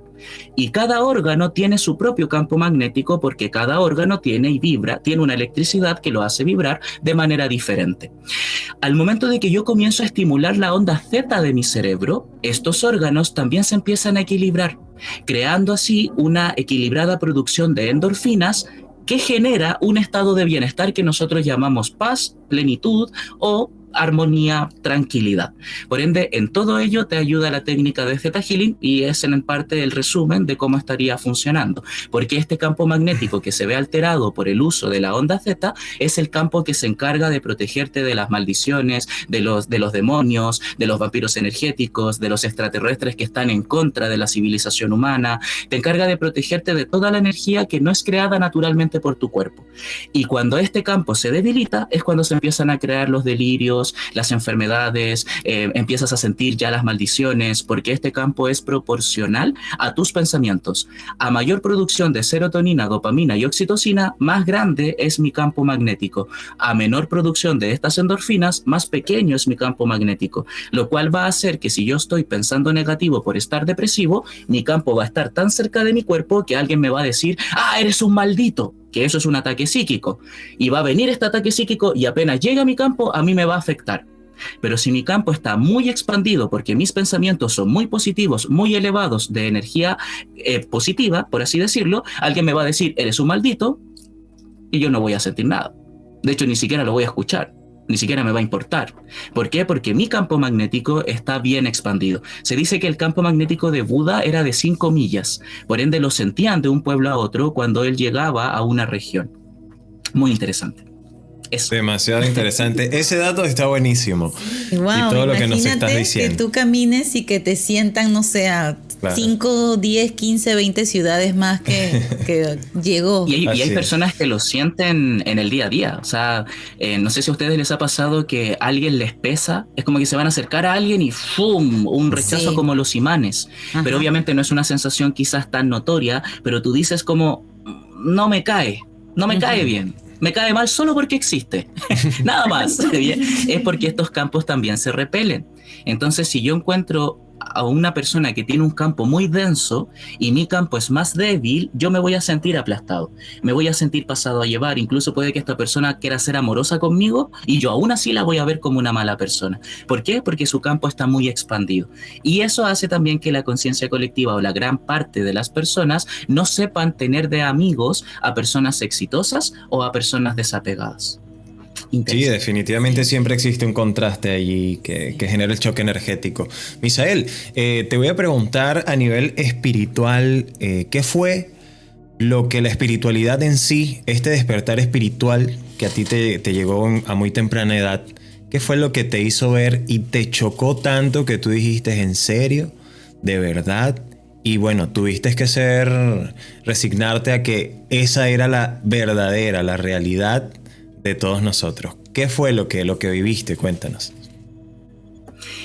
Y cada órgano tiene su propio campo magnético porque cada órgano tiene y vibra, tiene una electricidad que lo hace vibrar de manera diferente. Al momento de que yo comienzo a estimular la onda zeta de mi cerebro, estos órganos también se empiezan a equilibrar, creando así una equilibrada producción de endorfinas que genera un estado de bienestar que nosotros llamamos paz, plenitud o armonía, tranquilidad. Por ende, en todo ello te ayuda la técnica de Theta Healing y es en parte el resumen de cómo estaría funcionando. Porque este campo magnético que se ve alterado por el uso de la onda zeta es el campo que se encarga de protegerte de las maldiciones, de los demonios, de los vampiros energéticos, de los extraterrestres que están en contra de la civilización humana. Te encarga de protegerte de toda la energía que no es creada naturalmente por tu cuerpo. Y cuando este campo se debilita es cuando se empiezan a crear los delirios, las enfermedades, empiezas a sentir ya las maldiciones, porque este campo es proporcional a tus pensamientos. A mayor producción de serotonina, dopamina y oxitocina, más grande es mi campo magnético. A menor producción de estas endorfinas, más pequeño es mi campo magnético, lo cual va a hacer que si yo estoy pensando negativo por estar depresivo, mi campo va a estar tan cerca de mi cuerpo que alguien me va a decir: ¡ah, eres un maldito! Que eso es un ataque psíquico, y va a venir este ataque psíquico y apenas llega a mi campo, a mí me va a afectar. Pero si mi campo está muy expandido porque mis pensamientos son muy positivos, muy elevados de energía positiva, por así decirlo, alguien me va a decir: eres un maldito, y yo no voy a sentir nada. De hecho, ni siquiera lo voy a escuchar. Ni siquiera me va a importar. ¿Por qué? Porque mi campo magnético está bien expandido. Se dice que el campo magnético de Buda era de 5 millas. Por ende, lo sentían de un pueblo a otro cuando él llegaba a una región. Muy interesante. Eso. Demasiado interesante. Ese dato está buenísimo. Wow, y todo lo que nos estás diciendo. Que tú camines y que te sientan, no sé, a 5, 10, 15, 20 ciudades más que llegó. Y hay personas que lo sienten en el día a día. O sea, no sé si a ustedes les ha pasado que alguien les pesa. Es como que se van a acercar a alguien y ¡fum! Un rechazo, como los imanes. Ajá. Pero obviamente no es una sensación quizás tan notoria, pero tú dices como: no me cae bien. Me cae mal solo porque existe. Nada más. Es porque estos campos también se repelen. Entonces, si yo encuentro a una persona que tiene un campo muy denso y mi campo es más débil, yo me voy a sentir aplastado, me voy a sentir pasado a llevar. Incluso puede que esta persona quiera ser amorosa conmigo y yo aún así la voy a ver como una mala persona. ¿Por qué? Porque su campo está muy expandido. Y eso hace también que la conciencia colectiva o la gran parte de las personas no sepan tener de amigos a personas exitosas o a personas desapegadas. Sí, definitivamente siempre existe un contraste allí que genera el choque energético. Misael, te voy a preguntar a nivel espiritual, ¿qué fue lo que la espiritualidad en sí, este despertar espiritual que a ti te llegó a muy temprana edad, qué fue lo que te hizo ver y te chocó tanto que tú dijiste: ¿en serio? ¿De verdad? Y bueno, tuviste que resignarte a que esa era la verdadera, la realidad de todos nosotros. ¿Qué fue lo que viviste? Cuéntanos.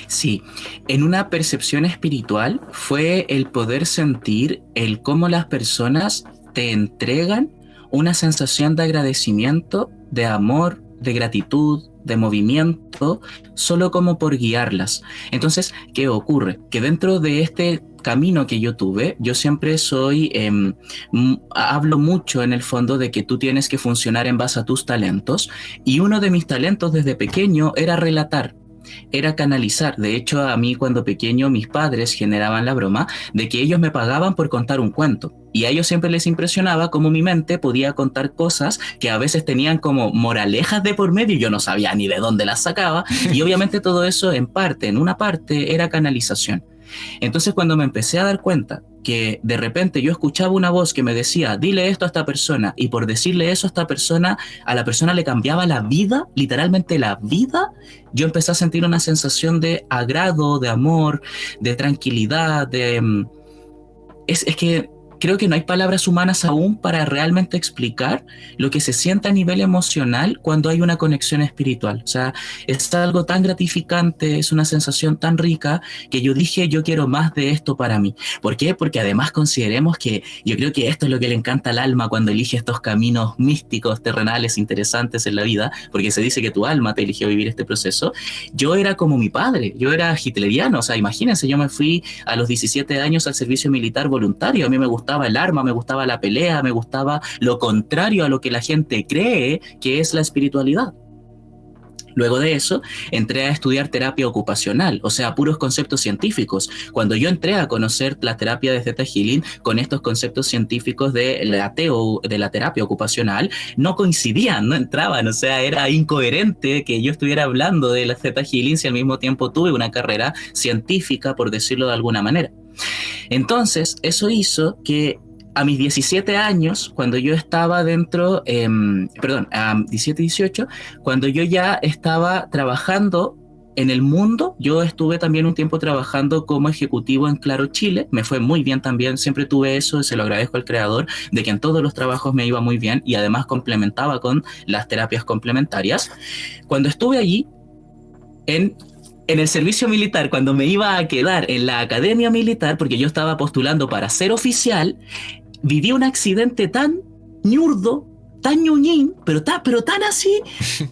Sí, en una percepción espiritual fue el poder sentir el cómo las personas te entregan una sensación de agradecimiento, de amor, de gratitud, de movimiento, solo como por guiarlas. Entonces, ¿qué ocurre? Que dentro de este camino que yo tuve, yo siempre hablo mucho en el fondo de que tú tienes que funcionar en base a tus talentos, y uno de mis talentos desde pequeño era relatar. Era canalizar. De hecho, a mí cuando pequeño mis padres generaban la broma de que ellos me pagaban por contar un cuento. Y a ellos siempre les impresionaba cómo mi mente podía contar cosas que a veces tenían como moralejas de por medio y yo no sabía ni de dónde las sacaba. Y obviamente todo eso en una parte era canalización. Entonces cuando me empecé a dar cuenta que de repente yo escuchaba una voz que me decía, dile esto a esta persona, y por decirle eso a la persona le cambiaba la vida, literalmente la vida, yo empecé a sentir una sensación de agrado, de amor, de tranquilidad, es que creo que no hay palabras humanas aún para realmente explicar lo que se siente a nivel emocional cuando hay una conexión espiritual. O sea, es algo tan gratificante, es una sensación tan rica que yo dije, yo quiero más de esto para mí. ¿Por qué? Porque además consideremos que yo creo que esto es lo que le encanta al alma cuando elige estos caminos místicos, terrenales, interesantes en la vida, porque se dice que tu alma te eligió vivir este proceso. Yo era como mi padre, yo era hitleriano. O sea, imagínense, yo me fui a los 17 años al servicio militar voluntario. A mí me gustaba el arma, me gustaba la pelea, me gustaba lo contrario a lo que la gente cree que es la espiritualidad. Luego de eso, entré a estudiar terapia ocupacional, o sea, puros conceptos científicos. Cuando yo entré a conocer la terapia de Theta Healing con estos conceptos científicos de la terapia ocupacional, no coincidían, no entraban, o sea, era incoherente que yo estuviera hablando de la Theta Healing si al mismo tiempo tuve una carrera científica, por decirlo de alguna manera. Entonces, eso hizo que a mis 17 años, cuando yo estaba a 17, 18, cuando yo ya estaba trabajando en el mundo, yo estuve también un tiempo trabajando como ejecutivo en Claro Chile, me fue muy bien también, siempre tuve eso, se lo agradezco al creador, de que en todos los trabajos me iba muy bien y además complementaba con las terapias complementarias. Cuando estuve allí, en el servicio militar, cuando me iba a quedar en la academia militar, porque yo estaba postulando para ser oficial, viví un accidente tan ñurdo, tan ñuñín, pero tan así,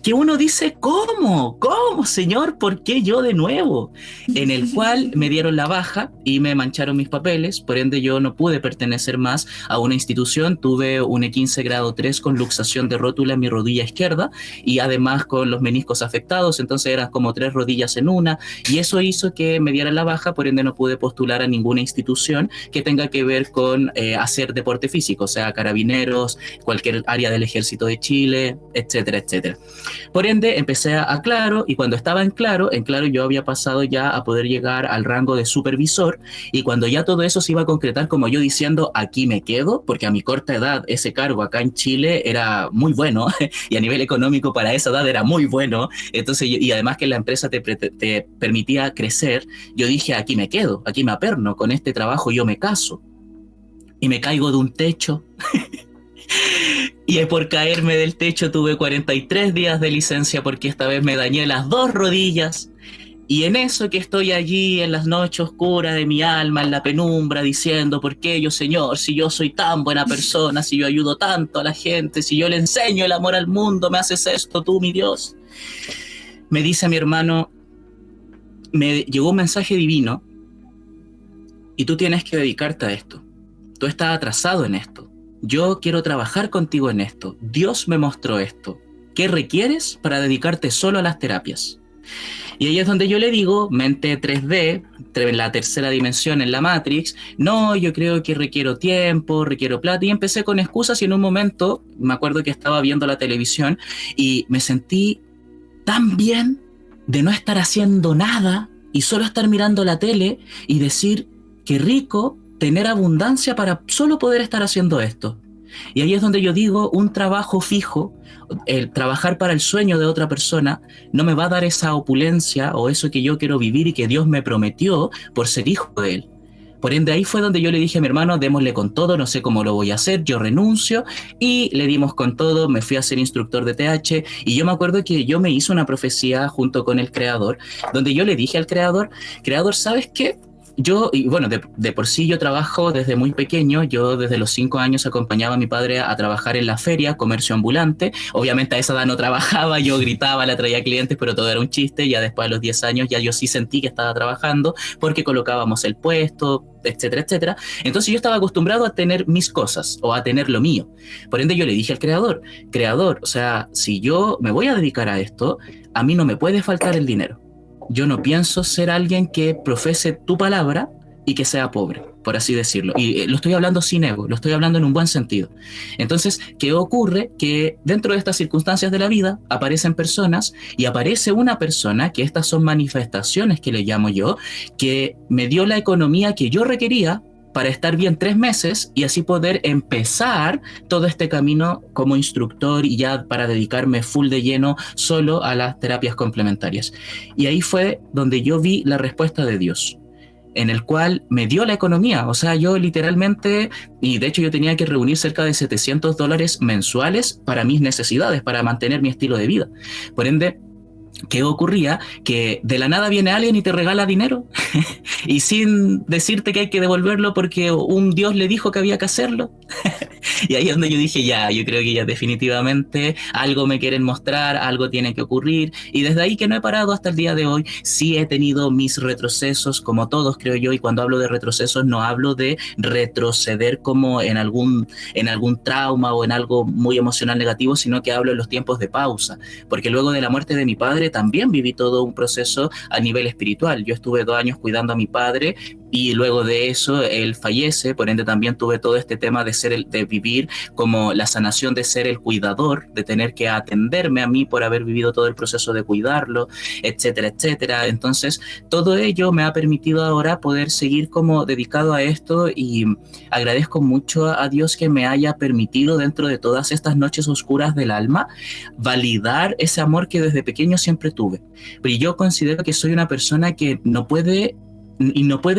que uno dice, ¿cómo, señor? ¿Por qué yo de nuevo? En el cual me dieron la baja y me mancharon mis papeles, por ende yo no pude pertenecer más a una institución, tuve un E15 grado 3 con luxación de rótula en mi rodilla izquierda y además con los meniscos afectados, entonces eran como 3 rodillas en una, y eso hizo que me dieran la baja, por ende no pude postular a ninguna institución que tenga que ver con hacer deporte físico, o sea, carabineros, cualquier área del Ejército de Chile, etcétera, etcétera. Por ende, empecé a Claro, y cuando estaba en Claro yo había pasado ya a poder llegar al rango de supervisor, y cuando ya todo eso se iba a concretar, como yo diciendo, aquí me quedo, porque a mi corta edad ese cargo acá en Chile era muy bueno, y a nivel económico para esa edad era muy bueno, entonces, y además que la empresa te permitía crecer, yo dije, aquí me quedo, aquí me aperno, con este trabajo yo me caso, y me caigo de un techo. Y por caerme del techo tuve 43 días de licencia porque esta vez me dañé las 2 rodillas. Y en eso que estoy allí en las noches oscuras de mi alma, en la penumbra, diciendo, ¿por qué yo, Señor? Si yo soy tan buena persona, si yo ayudo tanto a la gente, si yo le enseño el amor al mundo, me haces esto tú, mi Dios. Me dice mi hermano, me llegó un mensaje divino y tú tienes que dedicarte a esto. Tú estás atrasado en esto. Yo quiero trabajar contigo en esto. Dios me mostró esto. ¿Qué requieres para dedicarte solo a las terapias? Y ahí es donde yo le digo, mente 3D, la tercera dimensión en la Matrix, no, yo creo que requiero tiempo, requiero plata, y empecé con excusas, y en un momento, me acuerdo que estaba viendo la televisión, y me sentí tan bien de no estar haciendo nada, y solo estar mirando la tele, y decir, qué rico tener abundancia para solo poder estar haciendo esto. Y ahí es donde yo digo, un trabajo fijo, el trabajar para el sueño de otra persona, no me va a dar esa opulencia o eso que yo quiero vivir y que Dios me prometió por ser hijo de Él. Por ende, ahí fue donde yo le dije a mi hermano, démosle con todo, no sé cómo lo voy a hacer, yo renuncio, y le dimos con todo, me fui a ser instructor de TH, y yo me acuerdo que yo me hice una profecía junto con el Creador, donde yo le dije al Creador, ¿sabes qué? Yo, y bueno, de por sí yo trabajo desde muy pequeño, yo desde los 5 años acompañaba a mi padre a trabajar en la feria, comercio ambulante, obviamente a esa edad no trabajaba, yo gritaba, le traía clientes, pero todo era un chiste, ya después de los 10 años ya yo sí sentí que estaba trabajando, porque colocábamos el puesto, etcétera, etcétera. Entonces yo estaba acostumbrado a tener mis cosas, o a tener lo mío. Por ende yo le dije al Creador, o sea, si yo me voy a dedicar a esto, a mí no me puede faltar el dinero. Yo no pienso ser alguien que profese tu palabra y que sea pobre, por así decirlo. Y lo estoy hablando sin ego, lo estoy hablando en un buen sentido. Entonces, ¿qué ocurre? Que dentro de estas circunstancias de la vida aparecen personas, y aparece una persona, que estas son manifestaciones que le llamo yo, que me dio la economía que yo requería para estar bien 3 meses y así poder empezar todo este camino como instructor y ya para dedicarme full de lleno solo a las terapias complementarias. Y ahí fue donde yo vi la respuesta de Dios, en el cual me dio la economía. O sea, yo literalmente, y de hecho yo tenía que reunir cerca de $700 mensuales para mis necesidades, para mantener mi estilo de vida. Por ende, ¿qué ocurría? Que de la nada viene alguien y te regala dinero y sin decirte que hay que devolverlo porque un Dios le dijo que había que hacerlo. Y ahí es donde yo dije, ya, yo creo que ya definitivamente algo me quieren mostrar, algo tiene que ocurrir, y desde ahí que no he parado hasta el día de hoy. Sí he tenido mis retrocesos, como todos creo yo, y cuando hablo de retrocesos no hablo de retroceder como en algún trauma o en algo muy emocional negativo, sino que hablo en los tiempos de pausa, porque luego de la muerte de mi padre también viví todo un proceso a nivel espiritual. Yo estuve 2 años cuidando a mi padre, y luego de eso él fallece, por ende también tuve todo este tema de vivir como la sanación de ser el cuidador, de tener que atenderme a mí por haber vivido todo el proceso de cuidarlo, etcétera, etcétera. Entonces todo ello me ha permitido ahora poder seguir como dedicado a esto, y agradezco mucho a Dios que me haya permitido dentro de todas estas noches oscuras del alma validar ese amor que desde pequeño siempre tuve. Pero yo considero que soy una persona que no puede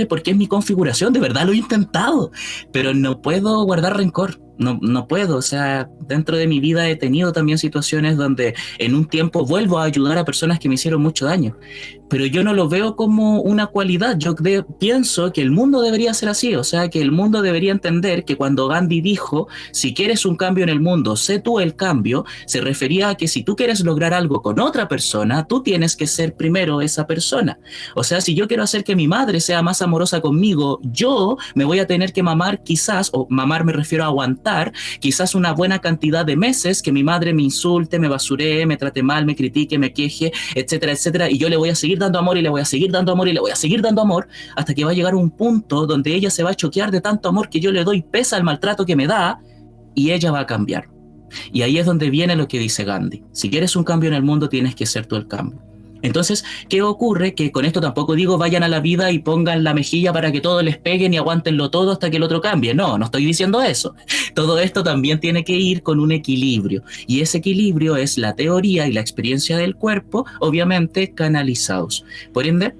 porque es mi configuración, de verdad lo he intentado, pero no puedo guardar rencor, no puedo. O sea, dentro de mi vida he tenido también situaciones donde en un tiempo vuelvo a ayudar a personas que me hicieron mucho daño, pero yo no lo veo como una cualidad. Yo pienso que el mundo debería ser así, o sea, que el mundo debería entender que cuando Gandhi dijo, si quieres un cambio en el mundo, sé tú el cambio, se refería a que si tú quieres lograr algo con otra persona, tú tienes que ser primero esa persona. O sea, si yo quiero hacer que mi madre sea más amorosa conmigo, yo me voy a tener que mamar quizás, o mamar me refiero a aguantar, quizás una buena cantidad de meses que mi madre me insulte, me basuree, me trate mal, me critique, me queje, etcétera, etcétera, y yo le voy a seguir dando amor y le voy a seguir dando amor y le voy a seguir dando amor hasta que va a llegar un punto donde ella se va a choquear de tanto amor que yo le doy, pesa el maltrato que me da, y ella va a cambiar. Y ahí es donde viene lo que dice Gandhi: si quieres un cambio en el mundo, tienes que ser tú el cambio. Entonces, ¿qué ocurre? Que con esto tampoco digo vayan a la vida y pongan la mejilla para que todos les peguen y aguántenlo todo hasta que el otro cambie. No estoy diciendo eso. Todo esto también tiene que ir con un equilibrio, y ese equilibrio es la teoría y la experiencia del cuerpo, obviamente canalizados. Por ende,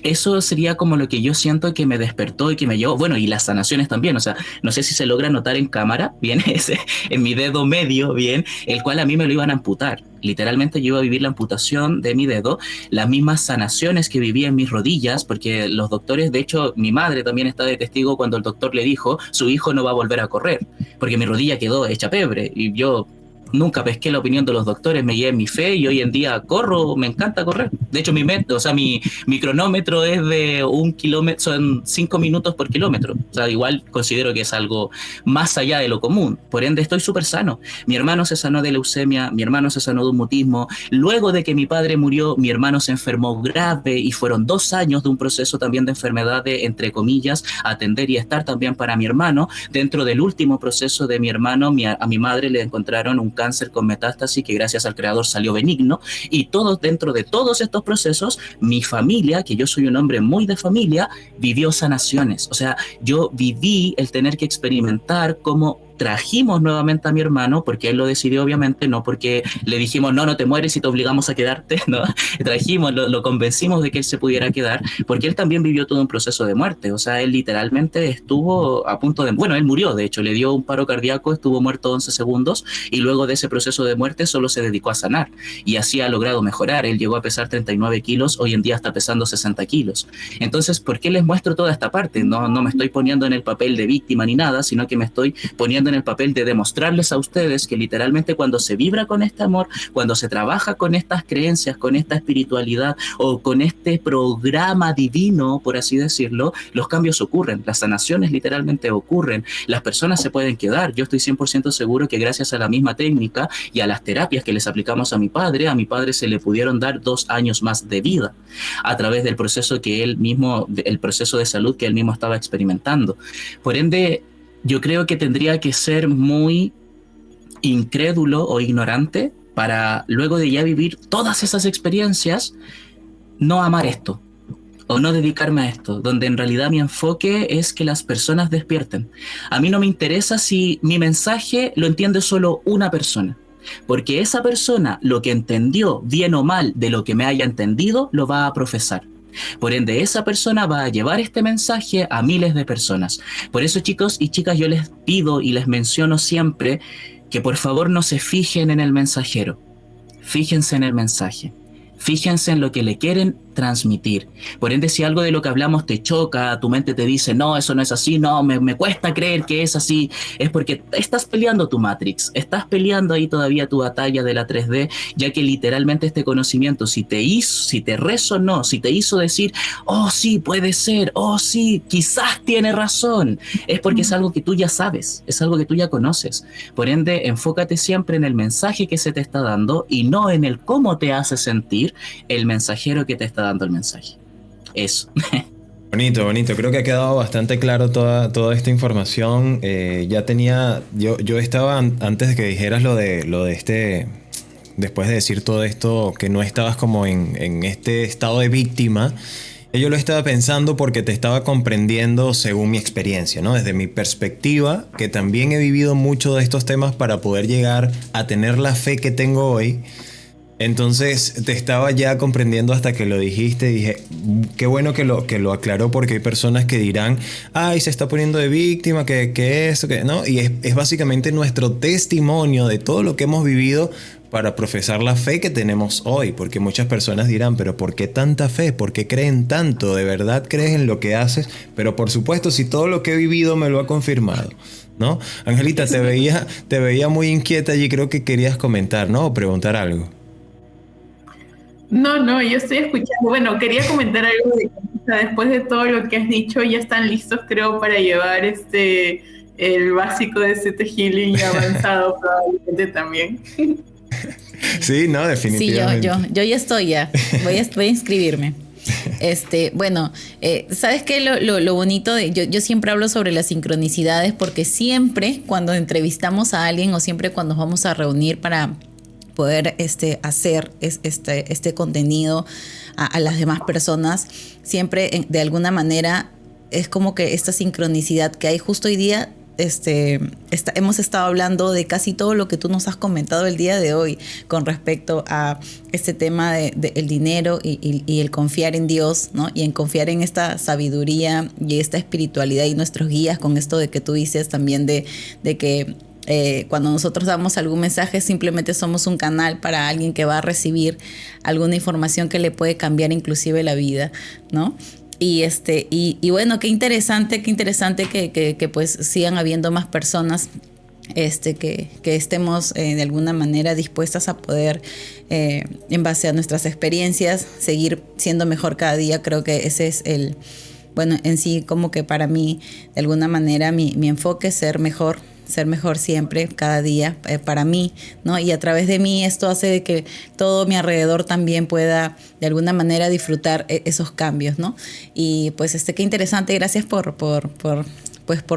eso sería como lo que yo siento que me despertó y que me llevó. Bueno, y las sanaciones también. O sea, no sé si se logra notar en cámara, bien, ese, en mi dedo medio, bien, el cual a mí me lo iban a amputar. Literalmente yo iba a vivir la amputación de mi dedo, las mismas sanaciones que vivía en mis rodillas, porque los doctores, de hecho, mi madre también está de testigo cuando el doctor le dijo, su hijo no va a volver a correr, porque mi rodilla quedó hecha pebre, y yo nunca pesqué la opinión de los doctores, me guié en mi fe, y hoy en día corro, me encanta correr. De hecho, mi cronómetro es de 1 kilómetro, son 5 minutos por kilómetro. O sea, igual considero que es algo más allá de lo común. Por ende, estoy súper sano. Mi hermano se sanó de leucemia, mi hermano se sanó de un mutismo. Luego de que mi padre murió, mi hermano se enfermó grave, y fueron 2 años de un proceso también de enfermedad de, entre comillas, atender y estar también para mi hermano. Dentro del último proceso de mi hermano, a mi madre le encontraron un cáncer con metástasis que gracias al Creador salió benigno, y dentro de todos estos procesos, mi familia, que yo soy un hombre muy de familia, vivió sanaciones. O sea, yo viví el tener que experimentar cómo trajimos nuevamente a mi hermano, porque él lo decidió obviamente, no porque le dijimos no te mueres y te obligamos a quedarte, no, trajimos, lo convencimos de que él se pudiera quedar, porque él también vivió todo un proceso de muerte, o sea, él literalmente estuvo a punto de, bueno, él murió, de hecho, le dio un paro cardíaco, estuvo muerto 11 segundos, y luego de ese proceso de muerte solo se dedicó a sanar, y así ha logrado mejorar. Él llegó a pesar 39 kilos, hoy en día está pesando 60 kilos. Entonces, ¿por qué les muestro toda esta parte? No me estoy poniendo en el papel de víctima ni nada, sino que me estoy poniendo en el papel de demostrarles a ustedes que literalmente cuando se vibra con este amor, cuando se trabaja con estas creencias, con esta espiritualidad o con este programa divino, por así decirlo, los cambios ocurren, las sanaciones literalmente ocurren, las personas se pueden quedar. Yo estoy 100% seguro que gracias a la misma técnica y a las terapias que les aplicamos a mi padre se le pudieron dar 2 años más de vida a través del proceso que él mismo, el proceso de salud que él mismo estaba experimentando. Por ende, yo creo que tendría que ser muy incrédulo o ignorante para luego de ya vivir todas esas experiencias, no amar esto o no dedicarme a esto, donde en realidad mi enfoque es que las personas despierten. A mí no me interesa si mi mensaje lo entiende solo una persona, porque esa persona lo que entendió, bien o mal, de lo que me haya entendido, lo va a profesar. Por ende, esa persona va a llevar este mensaje a miles de personas. Por eso, chicos y chicas, yo les pido y les menciono siempre que por favor no se fijen en el mensajero. Fíjense en el mensaje. Fíjense en lo que le quieren transmitir. Por ende, si algo de lo que hablamos te choca, tu mente te dice, no, eso no es así, no, me cuesta creer que es así, es porque estás peleando tu Matrix, estás peleando ahí todavía tu batalla de la 3D, ya que literalmente este conocimiento, si te resonó, si te hizo decir, oh sí, puede ser, oh sí, quizás tiene razón, es porque es algo que tú ya sabes, es algo que tú ya conoces. Por ende, enfócate siempre en el mensaje que se te está dando y no en el cómo te hace sentir el mensajero que te está dando el mensaje. Eso. Bonito. Creo que ha quedado bastante claro toda esta información. Ya tenía, yo estaba antes de que dijeras lo de este, después de decir todo esto, que no estabas como en este estado de víctima. Yo lo estaba pensando porque te estaba comprendiendo según mi experiencia, ¿no? Desde mi perspectiva, que también he vivido mucho de estos temas para poder llegar a tener la fe que tengo hoy. Entonces te estaba ya comprendiendo hasta que lo dijiste. Dije, qué bueno que lo aclaró, porque hay personas que dirán, ay, se está poniendo de víctima, que eso, que no. Y es básicamente nuestro testimonio de todo lo que hemos vivido para profesar la fe que tenemos hoy. Porque muchas personas dirán, pero ¿por qué tanta fe? ¿Por qué creen tanto? ¿De verdad crees en lo que haces? Pero por supuesto, si todo lo que he vivido me lo ha confirmado, ¿no? Angelita, te veía muy inquieta allí. Creo que querías comentar, ¿no? O preguntar algo. No, yo estoy escuchando. Bueno, quería comentar algo de que después de todo lo que has dicho, ya están listos, creo, para llevar el básico de CT Healing avanzado probablemente también. Sí, no, definitivamente. Sí, yo ya estoy ya. Voy a inscribirme. Bueno, ¿sabes qué? Lo bonito de yo siempre hablo sobre las sincronicidades, porque siempre cuando entrevistamos a alguien o siempre cuando nos vamos a reunir para poder hacer este contenido a las demás personas, siempre de alguna manera es como que esta sincronicidad que hay. Justo hoy día hemos estado hablando de casi todo lo que tú nos has comentado el día de hoy con respecto a este tema de el dinero y el confiar en Dios, ¿no? Y en confiar en esta sabiduría y esta espiritualidad y nuestros guías, con esto de que tú dices también de que cuando nosotros damos algún mensaje, simplemente somos un canal para alguien que va a recibir alguna información que le puede cambiar inclusive la vida, ¿no? Y bueno, qué interesante que pues sigan habiendo más personas que estemos de alguna manera dispuestas a poder, en base a nuestras experiencias, seguir siendo mejor cada día. Creo que ese es bueno, en sí, como que para mí, de alguna manera, mi enfoque es ser mejor siempre, cada día, para mí, ¿no? Y a través de mí esto hace de que todo mi alrededor también pueda de alguna manera disfrutar esos cambios, ¿no? Y pues qué interesante, gracias por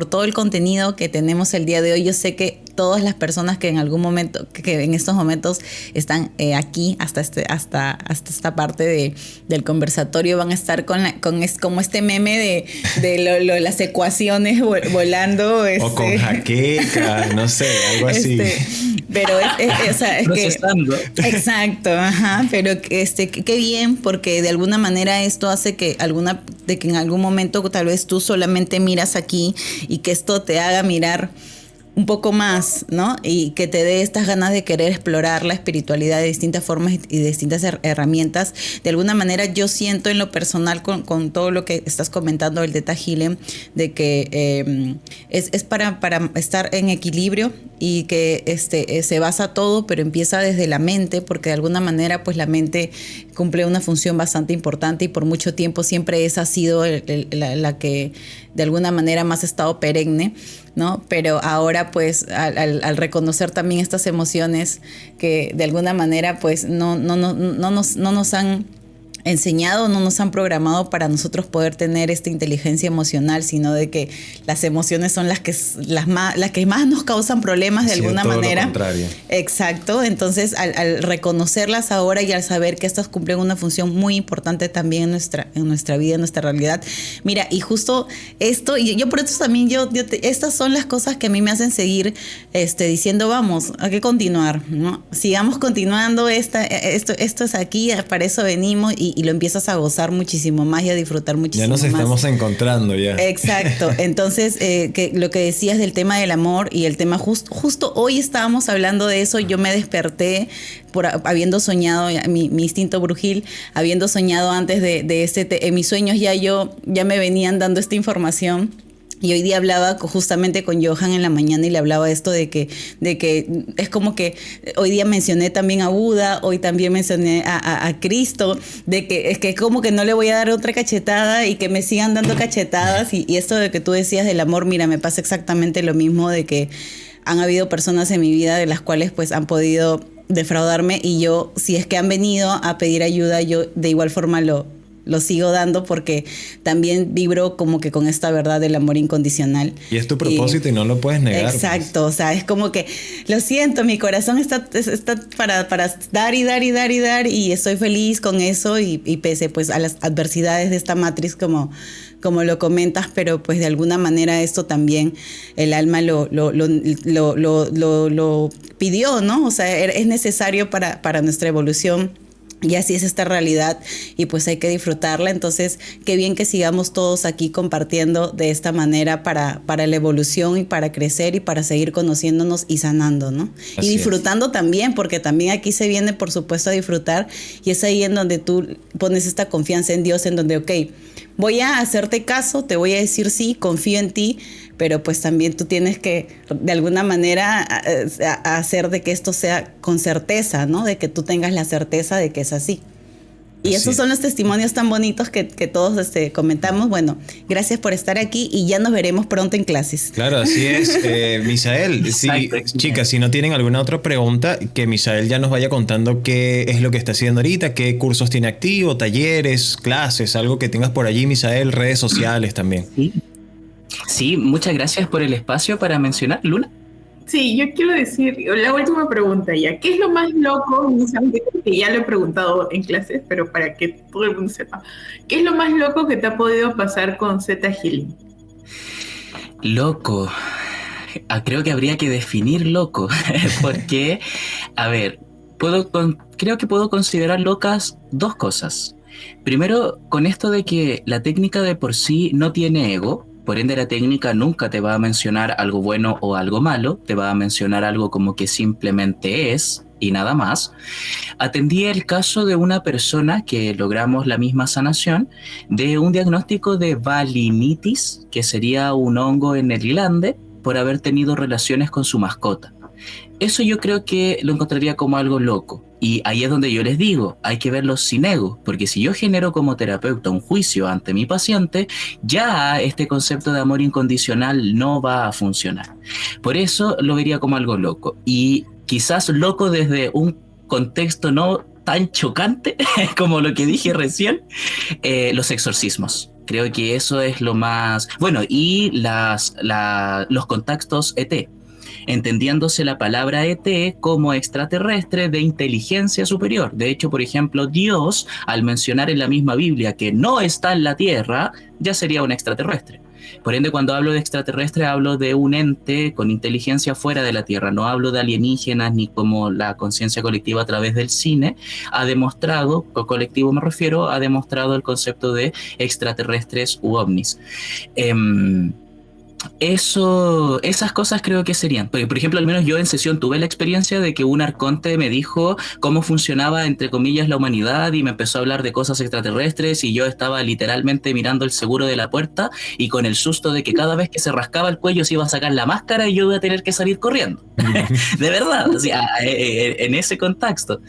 todo el contenido que tenemos el día de hoy. Yo sé que todas las personas que en algún momento, que en estos momentos están aquí hasta esta parte del conversatorio, van a estar como este meme de las ecuaciones volando. O con jaqueca, no sé, algo así. Pero es procesando. Exacto, ajá, pero qué bien, porque de alguna manera esto hace que en algún momento tal vez tú solamente miras aquí y que esto te haga mirar un poco más, ¿no? Y que te dé estas ganas de querer explorar la espiritualidad de distintas formas y de distintas herramientas. De alguna manera yo siento en lo personal con todo lo que estás comentando del Theta Healing, de que es para estar en equilibrio y que se basa todo, pero empieza desde la mente, porque de alguna manera pues la mente cumple una función bastante importante y por mucho tiempo siempre esa ha sido la que de alguna manera más ha estado perenne, ¿no? Pero ahora pues al reconocer también estas emociones que de alguna manera pues no nos han enseñado, no nos han programado para nosotros poder tener esta inteligencia emocional, sino de que las emociones son las que más nos causan problemas de alguna manera. Lo contrario. Exacto. Entonces, al reconocerlas ahora y al saber que estas cumplen una función muy importante también en nuestra vida, en nuestra realidad. Mira, y justo esto, y yo por eso también estas son las cosas que a mí me hacen seguir diciendo, vamos, hay que continuar, ¿no? Sigamos continuando, esto es aquí, para eso venimos y lo empiezas a gozar muchísimo más y a disfrutar muchísimo más. Ya nos estamos encontrando ya. Exacto. Entonces, que lo que decías del tema del amor y el tema justo hoy estábamos hablando de eso. Yo me desperté habiendo soñado, mi instinto brujil, habiendo soñado antes de en mis sueños ya me venían dando esta información. Y hoy día hablaba justamente con Johan en la mañana y le hablaba esto de que es como que hoy día mencioné también a Buda, hoy también mencioné a Cristo, de que es que como que no le voy a dar otra cachetada y que me sigan dando cachetadas. Y esto de que tú decías del amor, mira, me pasa exactamente lo mismo, de que han habido personas en mi vida de las cuales pues han podido defraudarme y yo, si es que han venido a pedir ayuda, yo de igual forma lo sigo dando porque también vibro como que con esta verdad del amor incondicional. Y es tu propósito y no lo puedes negar. Exacto, pues. O sea, es como que lo siento, mi corazón está para dar y dar y dar y dar y estoy feliz con eso y pese pues a las adversidades de esta matriz como lo comentas, pero pues de alguna manera esto también el alma lo pidió, ¿no? O sea, es necesario para nuestra evolución. Y así es esta realidad y pues hay que disfrutarla. Entonces, qué bien que sigamos todos aquí compartiendo de esta manera para la evolución y para crecer y para seguir conociéndonos y sanando, ¿no? Así y disfrutando también, porque también aquí se viene, por supuesto, a disfrutar y es ahí en donde tú pones esta confianza en Dios, en donde, ok, voy a hacerte caso, te voy a decir sí, confío en ti, pero pues también tú tienes que de alguna manera hacer de que esto sea con certeza, ¿no? De que tú tengas la certeza de que es así. Y esos son los testimonios tan bonitos que todos comentamos. Bueno, gracias por estar aquí y ya nos veremos pronto en clases. Claro, así es. Misael, sí, chicas, si no tienen alguna otra pregunta, que Misael ya nos vaya contando qué es lo que está haciendo ahorita, qué cursos tiene activo, talleres, clases, algo que tengas por allí, Misael, redes sociales también. Sí, muchas gracias por el espacio para mencionar, Luna. Sí, yo quiero decir la última pregunta ya. ¿Qué es lo más loco? Que ya lo he preguntado en clases, pero para que todo el mundo sepa. ¿Qué es lo más loco que te ha podido pasar con Theta Healing? Loco. Creo que habría que definir loco. Porque, a ver, creo que puedo considerar locas dos cosas. Primero, con esto de que la técnica de por sí no tiene ego. Por ende, la técnica nunca te va a mencionar algo bueno o algo malo, te va a mencionar algo como que simplemente es y nada más. Atendí el caso de una persona que logramos la misma sanación de un diagnóstico de balinitis, que sería un hongo en el glande por haber tenido relaciones con su mascota. Eso yo creo que lo encontraría como algo loco. Y ahí es donde yo les digo, hay que verlo sin ego, porque si yo genero como terapeuta un juicio ante mi paciente, ya este concepto de amor incondicional no va a funcionar. Por eso lo vería como algo loco. Y quizás loco desde un contexto no tan chocante como lo que dije recién, los exorcismos. Creo que eso es lo más... Bueno, y los contactos ET. entendiéndose la palabra ET como extraterrestre de inteligencia superior. De hecho, por ejemplo, Dios, al mencionar en la misma Biblia que no está en la Tierra, ya sería un extraterrestre. Por ende, cuando hablo de extraterrestre, hablo de un ente con inteligencia fuera de la Tierra. No hablo de alienígenas ni como la conciencia colectiva a través del cine ha demostrado, con colectivo me refiero, ha demostrado el concepto de extraterrestres u ovnis. Esas cosas creo que serían. Porque, por ejemplo, al menos yo en sesión tuve la experiencia de que un arconte me dijo cómo funcionaba, entre comillas, la humanidad, y me empezó a hablar de cosas extraterrestres, y yo estaba literalmente mirando el seguro de la puerta y con el susto de que cada vez que se rascaba el cuello se iba a sacar la máscara y yo iba a tener que salir corriendo. De verdad, o sea, en ese contexto.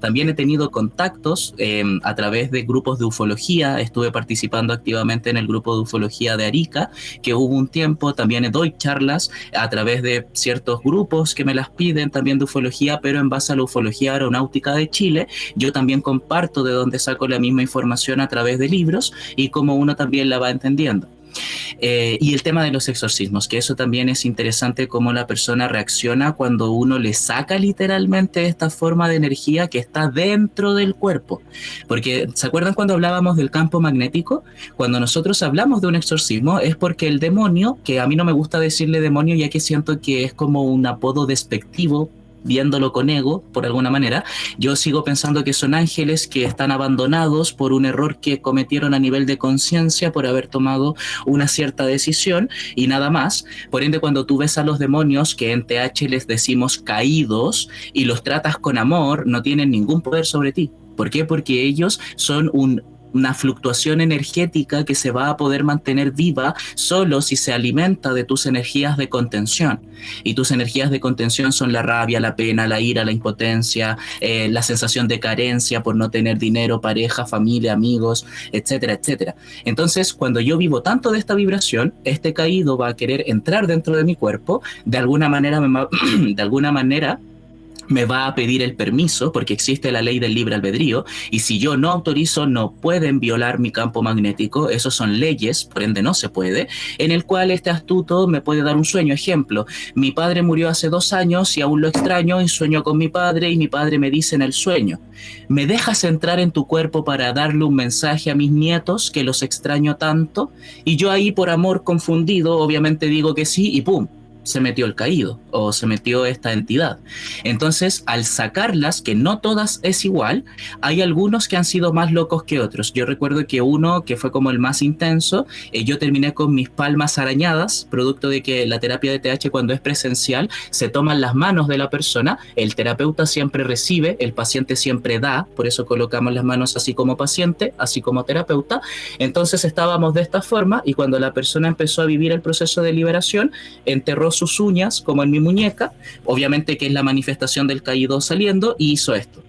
También he tenido contactos a través de grupos de ufología. Estuve participando activamente en el grupo de ufología de Arica, que hubo un tiempo. También doy charlas a través de ciertos grupos que me las piden también de ufología, pero en base a la ufología aeronáutica de Chile. Yo también comparto de dónde saco la misma información a través de libros y cómo uno también la va entendiendo. Y el tema de los exorcismos, que eso también es interesante, cómo la persona reacciona cuando uno le saca literalmente esta forma de energía que está dentro del cuerpo. Porque, ¿se acuerdan cuando hablábamos del campo magnético? Cuando nosotros hablamos de un exorcismo es porque el demonio, que a mí no me gusta decirle demonio ya que siento que es como un apodo despectivo, viéndolo con ego, por alguna manera, yo sigo pensando que son ángeles que están abandonados por un error que cometieron a nivel de conciencia por haber tomado una cierta decisión y nada más. Por ende, cuando tú ves a los demonios, que en TH les decimos caídos, y los tratas con amor, no tienen ningún poder sobre ti. ¿Por qué? Porque ellos son una fluctuación energética que se va a poder mantener viva solo si se alimenta de tus energías de contención. Y tus energías de contención son la rabia, la pena, la ira, la impotencia, la sensación de carencia por no tener dinero, pareja, familia, amigos, etcétera, etcétera. Entonces, cuando yo vivo tanto de esta vibración, este caído va a querer entrar dentro de mi cuerpo, de alguna manera me va a pedir el permiso, porque existe la ley del libre albedrío, y si yo no autorizo, no pueden violar mi campo magnético. Esos son leyes, por ende no se puede, en el cual este astuto me puede dar un sueño. Ejemplo, mi padre murió hace 2 años y aún lo extraño y sueño con mi padre, y mi padre me dice en el sueño: ¿me dejas entrar en tu cuerpo para darle un mensaje a mis nietos que los extraño tanto? Y yo ahí, por amor confundido, obviamente digo que sí, y ¡pum!, se metió el caído o se metió esta entidad. Entonces, al sacarlas, que no todas es igual, hay algunos que han sido más locos que otros. Yo recuerdo que uno que fue como el más intenso, yo terminé con mis palmas arañadas, producto de que la terapia de TH, cuando es presencial, se toman las manos de la persona, el terapeuta siempre recibe, el paciente siempre da, por eso colocamos las manos así como paciente, así como terapeuta. Entonces estábamos de esta forma, y cuando la persona empezó a vivir el proceso de liberación, enterró sus uñas como en mi muñeca, obviamente que es la manifestación del caído saliendo, y hizo esto.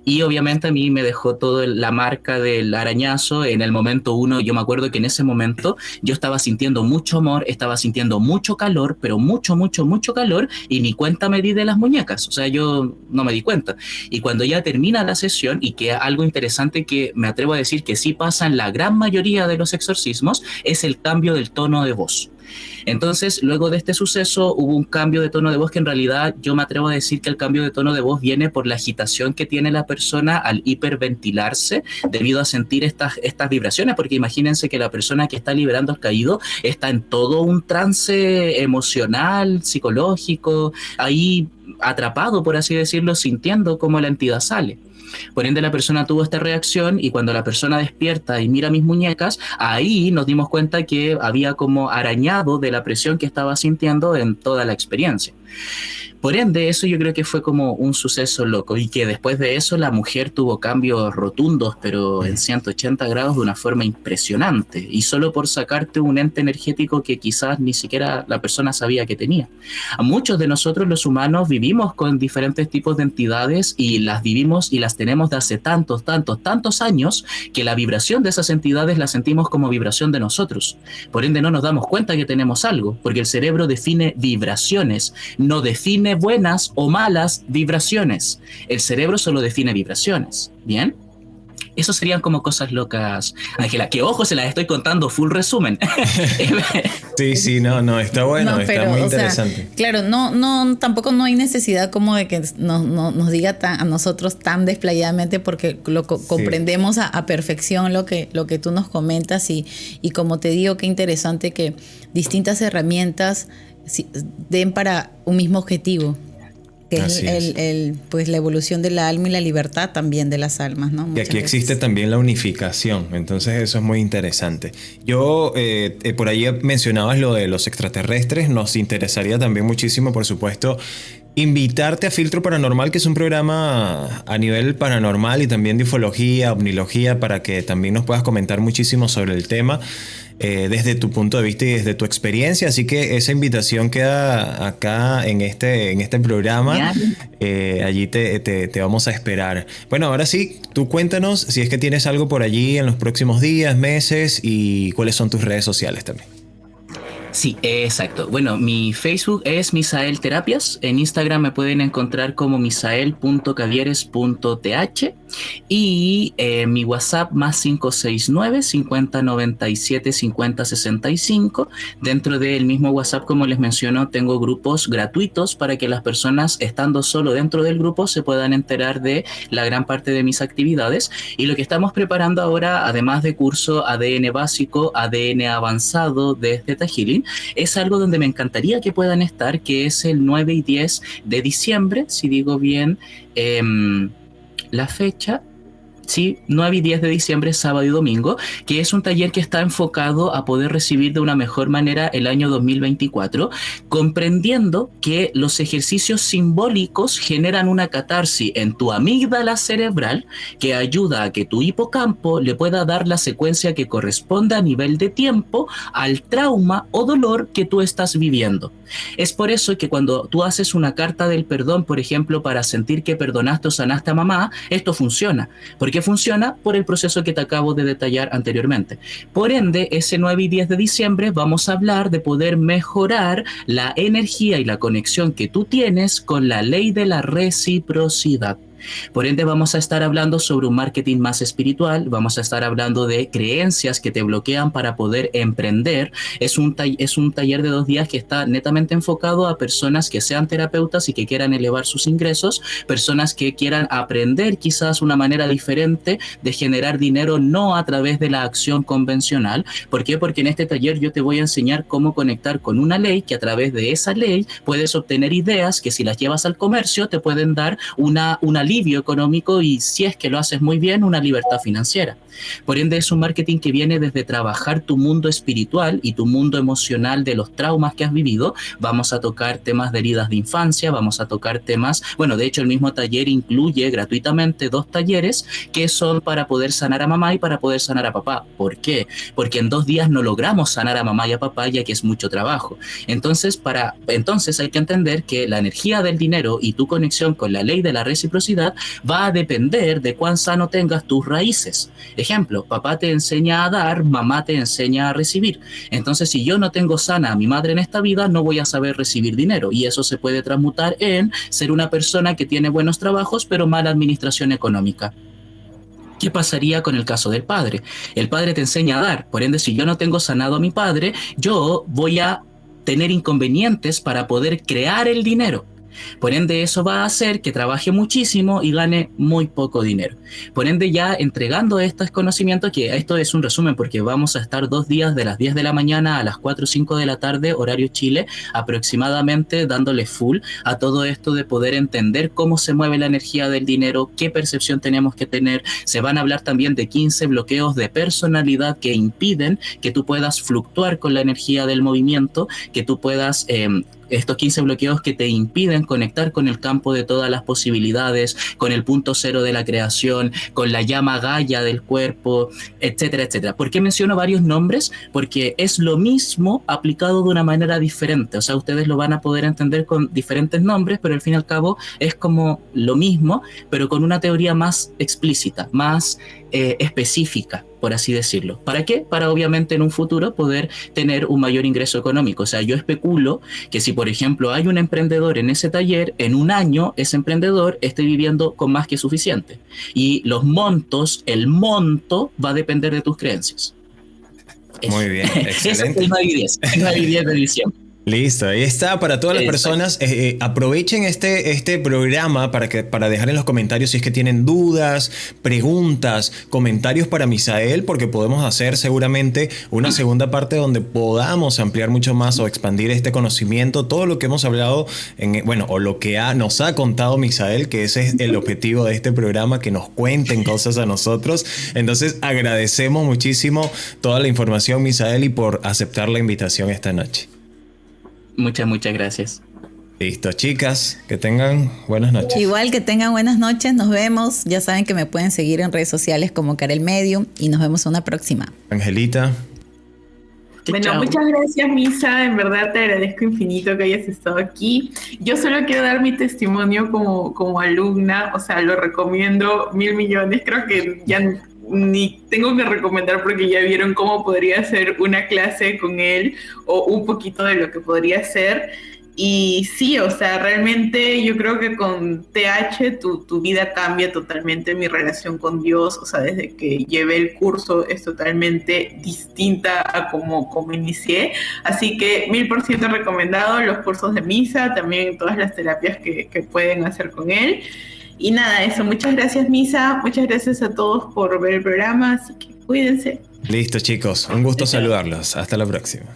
Y obviamente a mí me dejó toda la marca del arañazo en el momento uno. Yo me acuerdo que en ese momento yo estaba sintiendo mucho amor, estaba sintiendo mucho calor, pero mucho, mucho, mucho calor, y ni cuenta me di de las muñecas. O sea, yo no me di cuenta. Y cuando ya termina la sesión, y que algo interesante que me atrevo a decir que sí pasa en la gran mayoría de los exorcismos, es el cambio del tono de voz. Entonces, luego de este suceso hubo un cambio de tono de voz que en realidad yo me atrevo a decir que el cambio de tono de voz viene por la agitación que tiene la persona al hiperventilarse debido a sentir estas vibraciones, porque imagínense que la persona que está liberando el caído está en todo un trance emocional, psicológico, ahí atrapado, por así decirlo, sintiendo cómo la entidad sale. Por ende, la persona tuvo esta reacción, y cuando la persona despierta y mira mis muñecas, ahí nos dimos cuenta que había como arañado de la presión que estaba sintiendo en toda la experiencia. Por ende, eso yo creo que fue como un suceso loco, y que después de eso la mujer tuvo cambios rotundos, pero en 180 grados, de una forma impresionante, y solo por sacarte un ente energético que quizás ni siquiera la persona sabía que tenía. A muchos de nosotros los humanos vivimos con diferentes tipos de entidades, y las vivimos y las tenemos de hace tantos años, que la vibración de esas entidades la sentimos como vibración de nosotros. Por ende, no nos damos cuenta que tenemos algo, porque el cerebro define vibraciones, no define buenas o malas vibraciones. El cerebro solo define vibraciones. ¿Bien? Eso serían como cosas locas, Ángela, que ojo, se las estoy contando full resumen. Sí, no, está bueno, está muy interesante. Sea, claro, tampoco no hay necesidad como de que nos diga a nosotros tan desplayadamente, porque comprendemos a perfección lo que tú nos comentas, y como te digo, qué interesante que distintas herramientas den para un mismo objetivo, que es pues la evolución de la alma y la libertad también de las almas, ¿no? Y aquí existe también la unificación, entonces eso es muy interesante. Yo, por ahí mencionabas lo de los extraterrestres, nos interesaría también muchísimo, por supuesto, invitarte a Filtro Paranormal, que es un programa a nivel paranormal y también de ufología, omnilogía, para que también nos puedas comentar muchísimo sobre el tema desde tu punto de vista y desde tu experiencia. Así que esa invitación queda acá en este programa. Allí te vamos a esperar. Bueno, ahora sí, tú cuéntanos si es que tienes algo por allí en los próximos días, meses, y cuáles son tus redes sociales también. Sí, exacto. Bueno, mi Facebook es Misael Terapias. En Instagram me pueden encontrar como misael.cavieres.th y mi WhatsApp más 569-5097-5065. Dentro del mismo WhatsApp, como les menciono, tengo grupos gratuitos para que las personas, estando solo dentro del grupo, se puedan enterar de la gran parte de mis actividades. Y lo que estamos preparando ahora, además de curso ADN básico, ADN avanzado de Theta Healing, es algo donde me encantaría que puedan estar, que es el 9 y 10 de diciembre, si digo bien la fecha. Sí, 9 y 10 de diciembre, sábado y domingo, que es un taller que está enfocado a poder recibir de una mejor manera el año 2024, comprendiendo que los ejercicios simbólicos generan una catarsis en tu amígdala cerebral que ayuda a que tu hipocampo le pueda dar la secuencia que corresponda a nivel de tiempo al trauma o dolor que tú estás viviendo. Es por eso que cuando tú haces una carta del perdón, por ejemplo, para sentir que perdonaste o sanaste a mamá, esto funciona. ¿Por qué funciona? Por el proceso que te acabo de detallar anteriormente. Por ende, ese 9 y 10 de diciembre vamos a hablar de poder mejorar la energía y la conexión que tú tienes con la ley de la reciprocidad. Por ende, vamos a estar hablando sobre un marketing más espiritual, vamos a estar hablando de creencias que te bloquean para poder emprender. Es un taller de 2 días que está netamente enfocado a personas que sean terapeutas y que quieran elevar sus ingresos, personas que quieran aprender quizás una manera diferente de generar dinero, no a través de la acción convencional. ¿Por qué? Porque en este taller yo te voy a enseñar cómo conectar con una ley, que a través de esa ley puedes obtener ideas que, si las llevas al comercio, te pueden dar una alivio económico, y si es que lo haces muy bien, una libertad financiera. Por ende, es un marketing que viene desde trabajar tu mundo espiritual y tu mundo emocional de los traumas que has vivido. Vamos a tocar temas de heridas de infancia, vamos a tocar temas, bueno, de hecho el mismo taller incluye gratuitamente 2 talleres que son para poder sanar a mamá y para poder sanar a papá. ¿Por qué? Porque en 2 días no logramos sanar a mamá y a papá, ya que es mucho trabajo. Entonces hay que entender que la energía del dinero y tu conexión con la ley de la reciprocidad va a depender de cuán sano tengas tus raíces. Ejemplo, papá te enseña a dar, mamá te enseña a recibir. Entonces, si yo no tengo sana a mi madre en esta vida, no voy a saber recibir dinero, y eso se puede transmutar en ser una persona que tiene buenos trabajos pero mala administración económica. ¿Qué pasaría con el caso del padre? El padre te enseña a dar, por ende, si yo no tengo sanado a mi padre, yo voy a tener inconvenientes para poder crear el dinero. Por ende, eso va a hacer que trabaje muchísimo y gane muy poco dinero. Por ende, ya entregando estos conocimientos, que esto es un resumen porque vamos a estar 2 días de las 10 de la mañana a las 4 o 5 de la tarde, horario Chile, aproximadamente, dándole full a todo esto de poder entender cómo se mueve la energía del dinero, qué percepción tenemos que tener. Se van a hablar también de 15 bloqueos de personalidad que impiden que tú puedas fluctuar con la energía del movimiento, que tú puedas... estos 15 bloqueos que te impiden conectar con el campo de todas las posibilidades, con el punto cero de la creación, con la llama Gaia del cuerpo, etcétera, etcétera. ¿Por qué menciono varios nombres? Porque es lo mismo aplicado de una manera diferente. O sea, ustedes lo van a poder entender con diferentes nombres, pero al fin y al cabo es como lo mismo, pero con una teoría más explícita, más específica. por así decirlo. ¿Para qué? Para obviamente en un futuro poder tener un mayor ingreso económico. O sea, yo especulo que si por ejemplo hay un emprendedor en ese taller, en un año ese emprendedor esté viviendo con más que suficiente. Y los montos, el monto va a depender de tus creencias. Muy bien, excelente. Eso es el 9 y 10 de diciembre. Listo, ahí está para todas las personas. Aprovechen este programa para dejar en los comentarios si es que tienen dudas, preguntas, comentarios para Misael, porque podemos hacer seguramente una segunda parte donde podamos ampliar mucho más o expandir este conocimiento, todo lo que hemos hablado, o lo que nos ha contado Misael, que ese es el objetivo de este programa, que nos cuenten cosas a nosotros. Entonces agradecemos muchísimo toda la información, Misael, y por aceptar la invitación esta noche. Muchas gracias. Listo, chicas, que tengan buenas noches. Igual que tengan buenas noches, nos vemos. Ya saben que me pueden seguir en redes sociales como Karel Medium y nos vemos una próxima. Angelita. Bueno, Chao. muchas gracias, Misa. En verdad te agradezco infinito que hayas estado aquí. Yo solo quiero dar mi testimonio como alumna, o sea, lo recomiendo 1.000 millones. Creo que ya ni tengo que recomendar porque ya vieron cómo podría ser una clase con él o un poquito de lo que podría ser. Y sí, o sea, realmente yo creo que con TH tu vida cambia totalmente, mi relación con Dios, o sea, desde que llevé el curso es totalmente distinta a como inicié, así que 1000% recomendado los cursos de Misa, también todas las terapias que pueden hacer con él. Y nada, eso, muchas gracias Misa, muchas gracias a todos por ver el programa, así que cuídense. Listo, chicos, un gusto saludarlos. Hasta la próxima.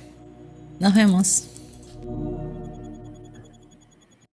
Nos vemos.